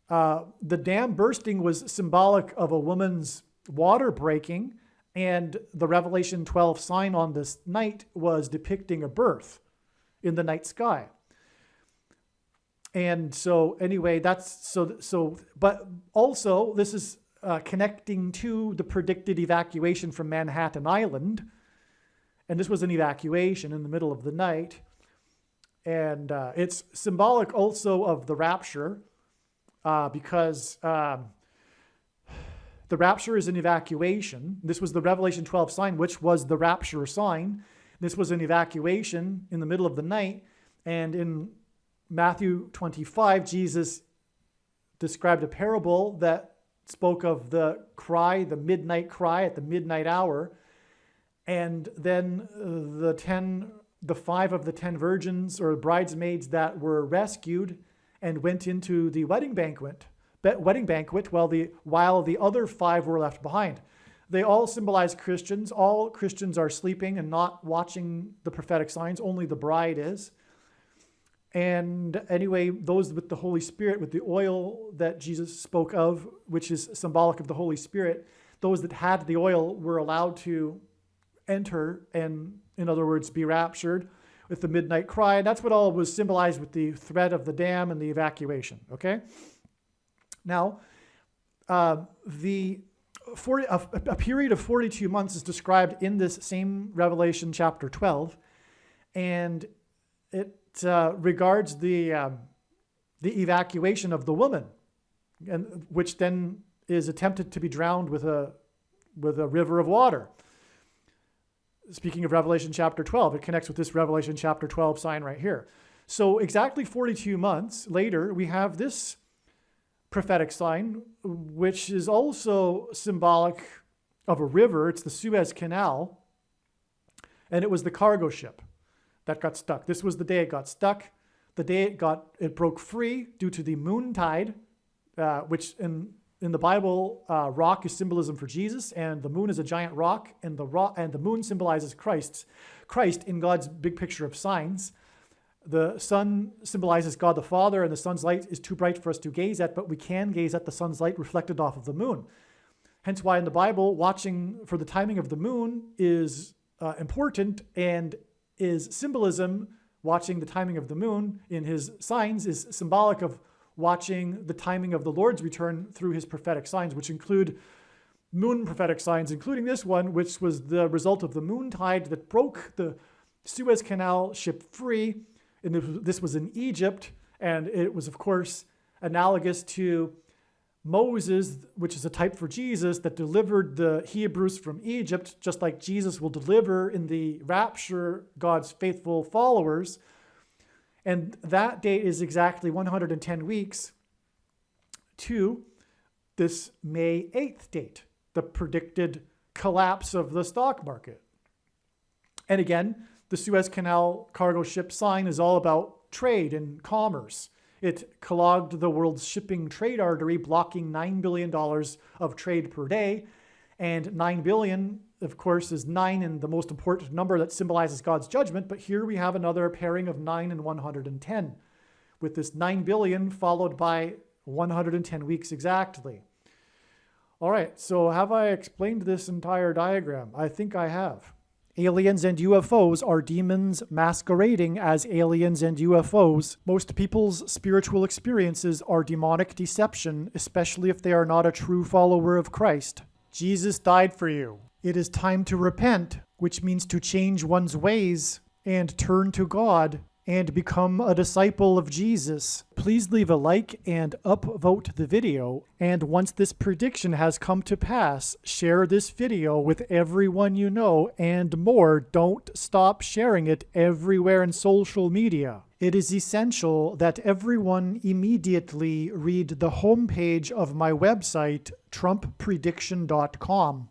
the dam bursting was symbolic of a woman's water breaking, and the Revelation 12 sign on this night was depicting a birth in the night sky. And so anyway, but also this is connecting to the predicted evacuation from Manhattan Island. And this was an evacuation in the middle of the night. And it's symbolic also of the rapture, because the rapture is an evacuation. This was the Revelation 12 sign, which was the rapture sign. This was an evacuation in the middle of the night. And in Matthew 25, Jesus described a parable that spoke of the cry, the midnight cry at the midnight hour. And then the 5 of the 10 virgins or bridesmaids that were rescued and went into the wedding banquet while the other 5 were left behind. They all symbolize Christians. All Christians are sleeping and not watching the prophetic signs. Only the bride is. And anyway, those with the Holy Spirit, with the oil that Jesus spoke of, which is symbolic of the Holy Spirit, those that had the oil were allowed to enter and, in other words, be raptured with the midnight cry. And that's what all was symbolized with the threat of the dam and the evacuation. Okay? Now, a period of 42 months is described in this same Revelation chapter 12, and it regards the evacuation of the woman, and which then is attempted to be drowned with a river of water. Speaking of Revelation chapter 12, it connects with this Revelation chapter 12 sign right here. So exactly 42 months later, we have this prophetic sign, which is also symbolic of a river. It's the Suez Canal. And it was the cargo ship that got stuck. This was the day it got stuck. The day it broke free due to the moon tide, which in the Bible, rock is symbolism for Jesus, and the moon is a giant rock, and the moon symbolizes Christ in God's big picture of signs. The sun symbolizes God the Father, and the sun's light is too bright for us to gaze at, but we can gaze at the sun's light reflected off of the moon. Hence why in the Bible, watching for the timing of the moon is important, and is symbolism. Watching the timing of the moon in his signs is symbolic of watching the timing of the Lord's return through his prophetic signs, which include moon prophetic signs, including this one, which was the result of the moon tide that broke the Suez Canal ship free. And this was in Egypt, and it was, of course, analogous to Moses, which is a type for Jesus, that delivered the Hebrews from Egypt, just like Jesus will deliver in the rapture God's faithful followers. And that date is exactly 110 weeks to this May 8th date, the predicted collapse of the stock market. And again, the Suez Canal cargo ship sign is all about trade and commerce. It clogged the world's shipping trade artery, blocking $9 billion of trade per day. And 9 billion, of course, is 9 and the most important number that symbolizes God's judgment. But here we have another pairing of 9 and 110, with this 9 billion followed by 110 weeks exactly. All right, so have I explained this entire diagram? I think I have. Aliens and UFOs are demons masquerading as aliens and UFOs. Most people's spiritual experiences are demonic deception, especially if they are not a true follower of Christ. Jesus died for you. It is time to repent, which means to change one's ways and turn to God and become a disciple of Jesus. Please leave a like and upvote the video. And once this prediction has come to pass, share this video with everyone you know, and more. Don't stop sharing it everywhere in social media. It is essential that everyone immediately read the homepage of my website, TrumpPrediction.com.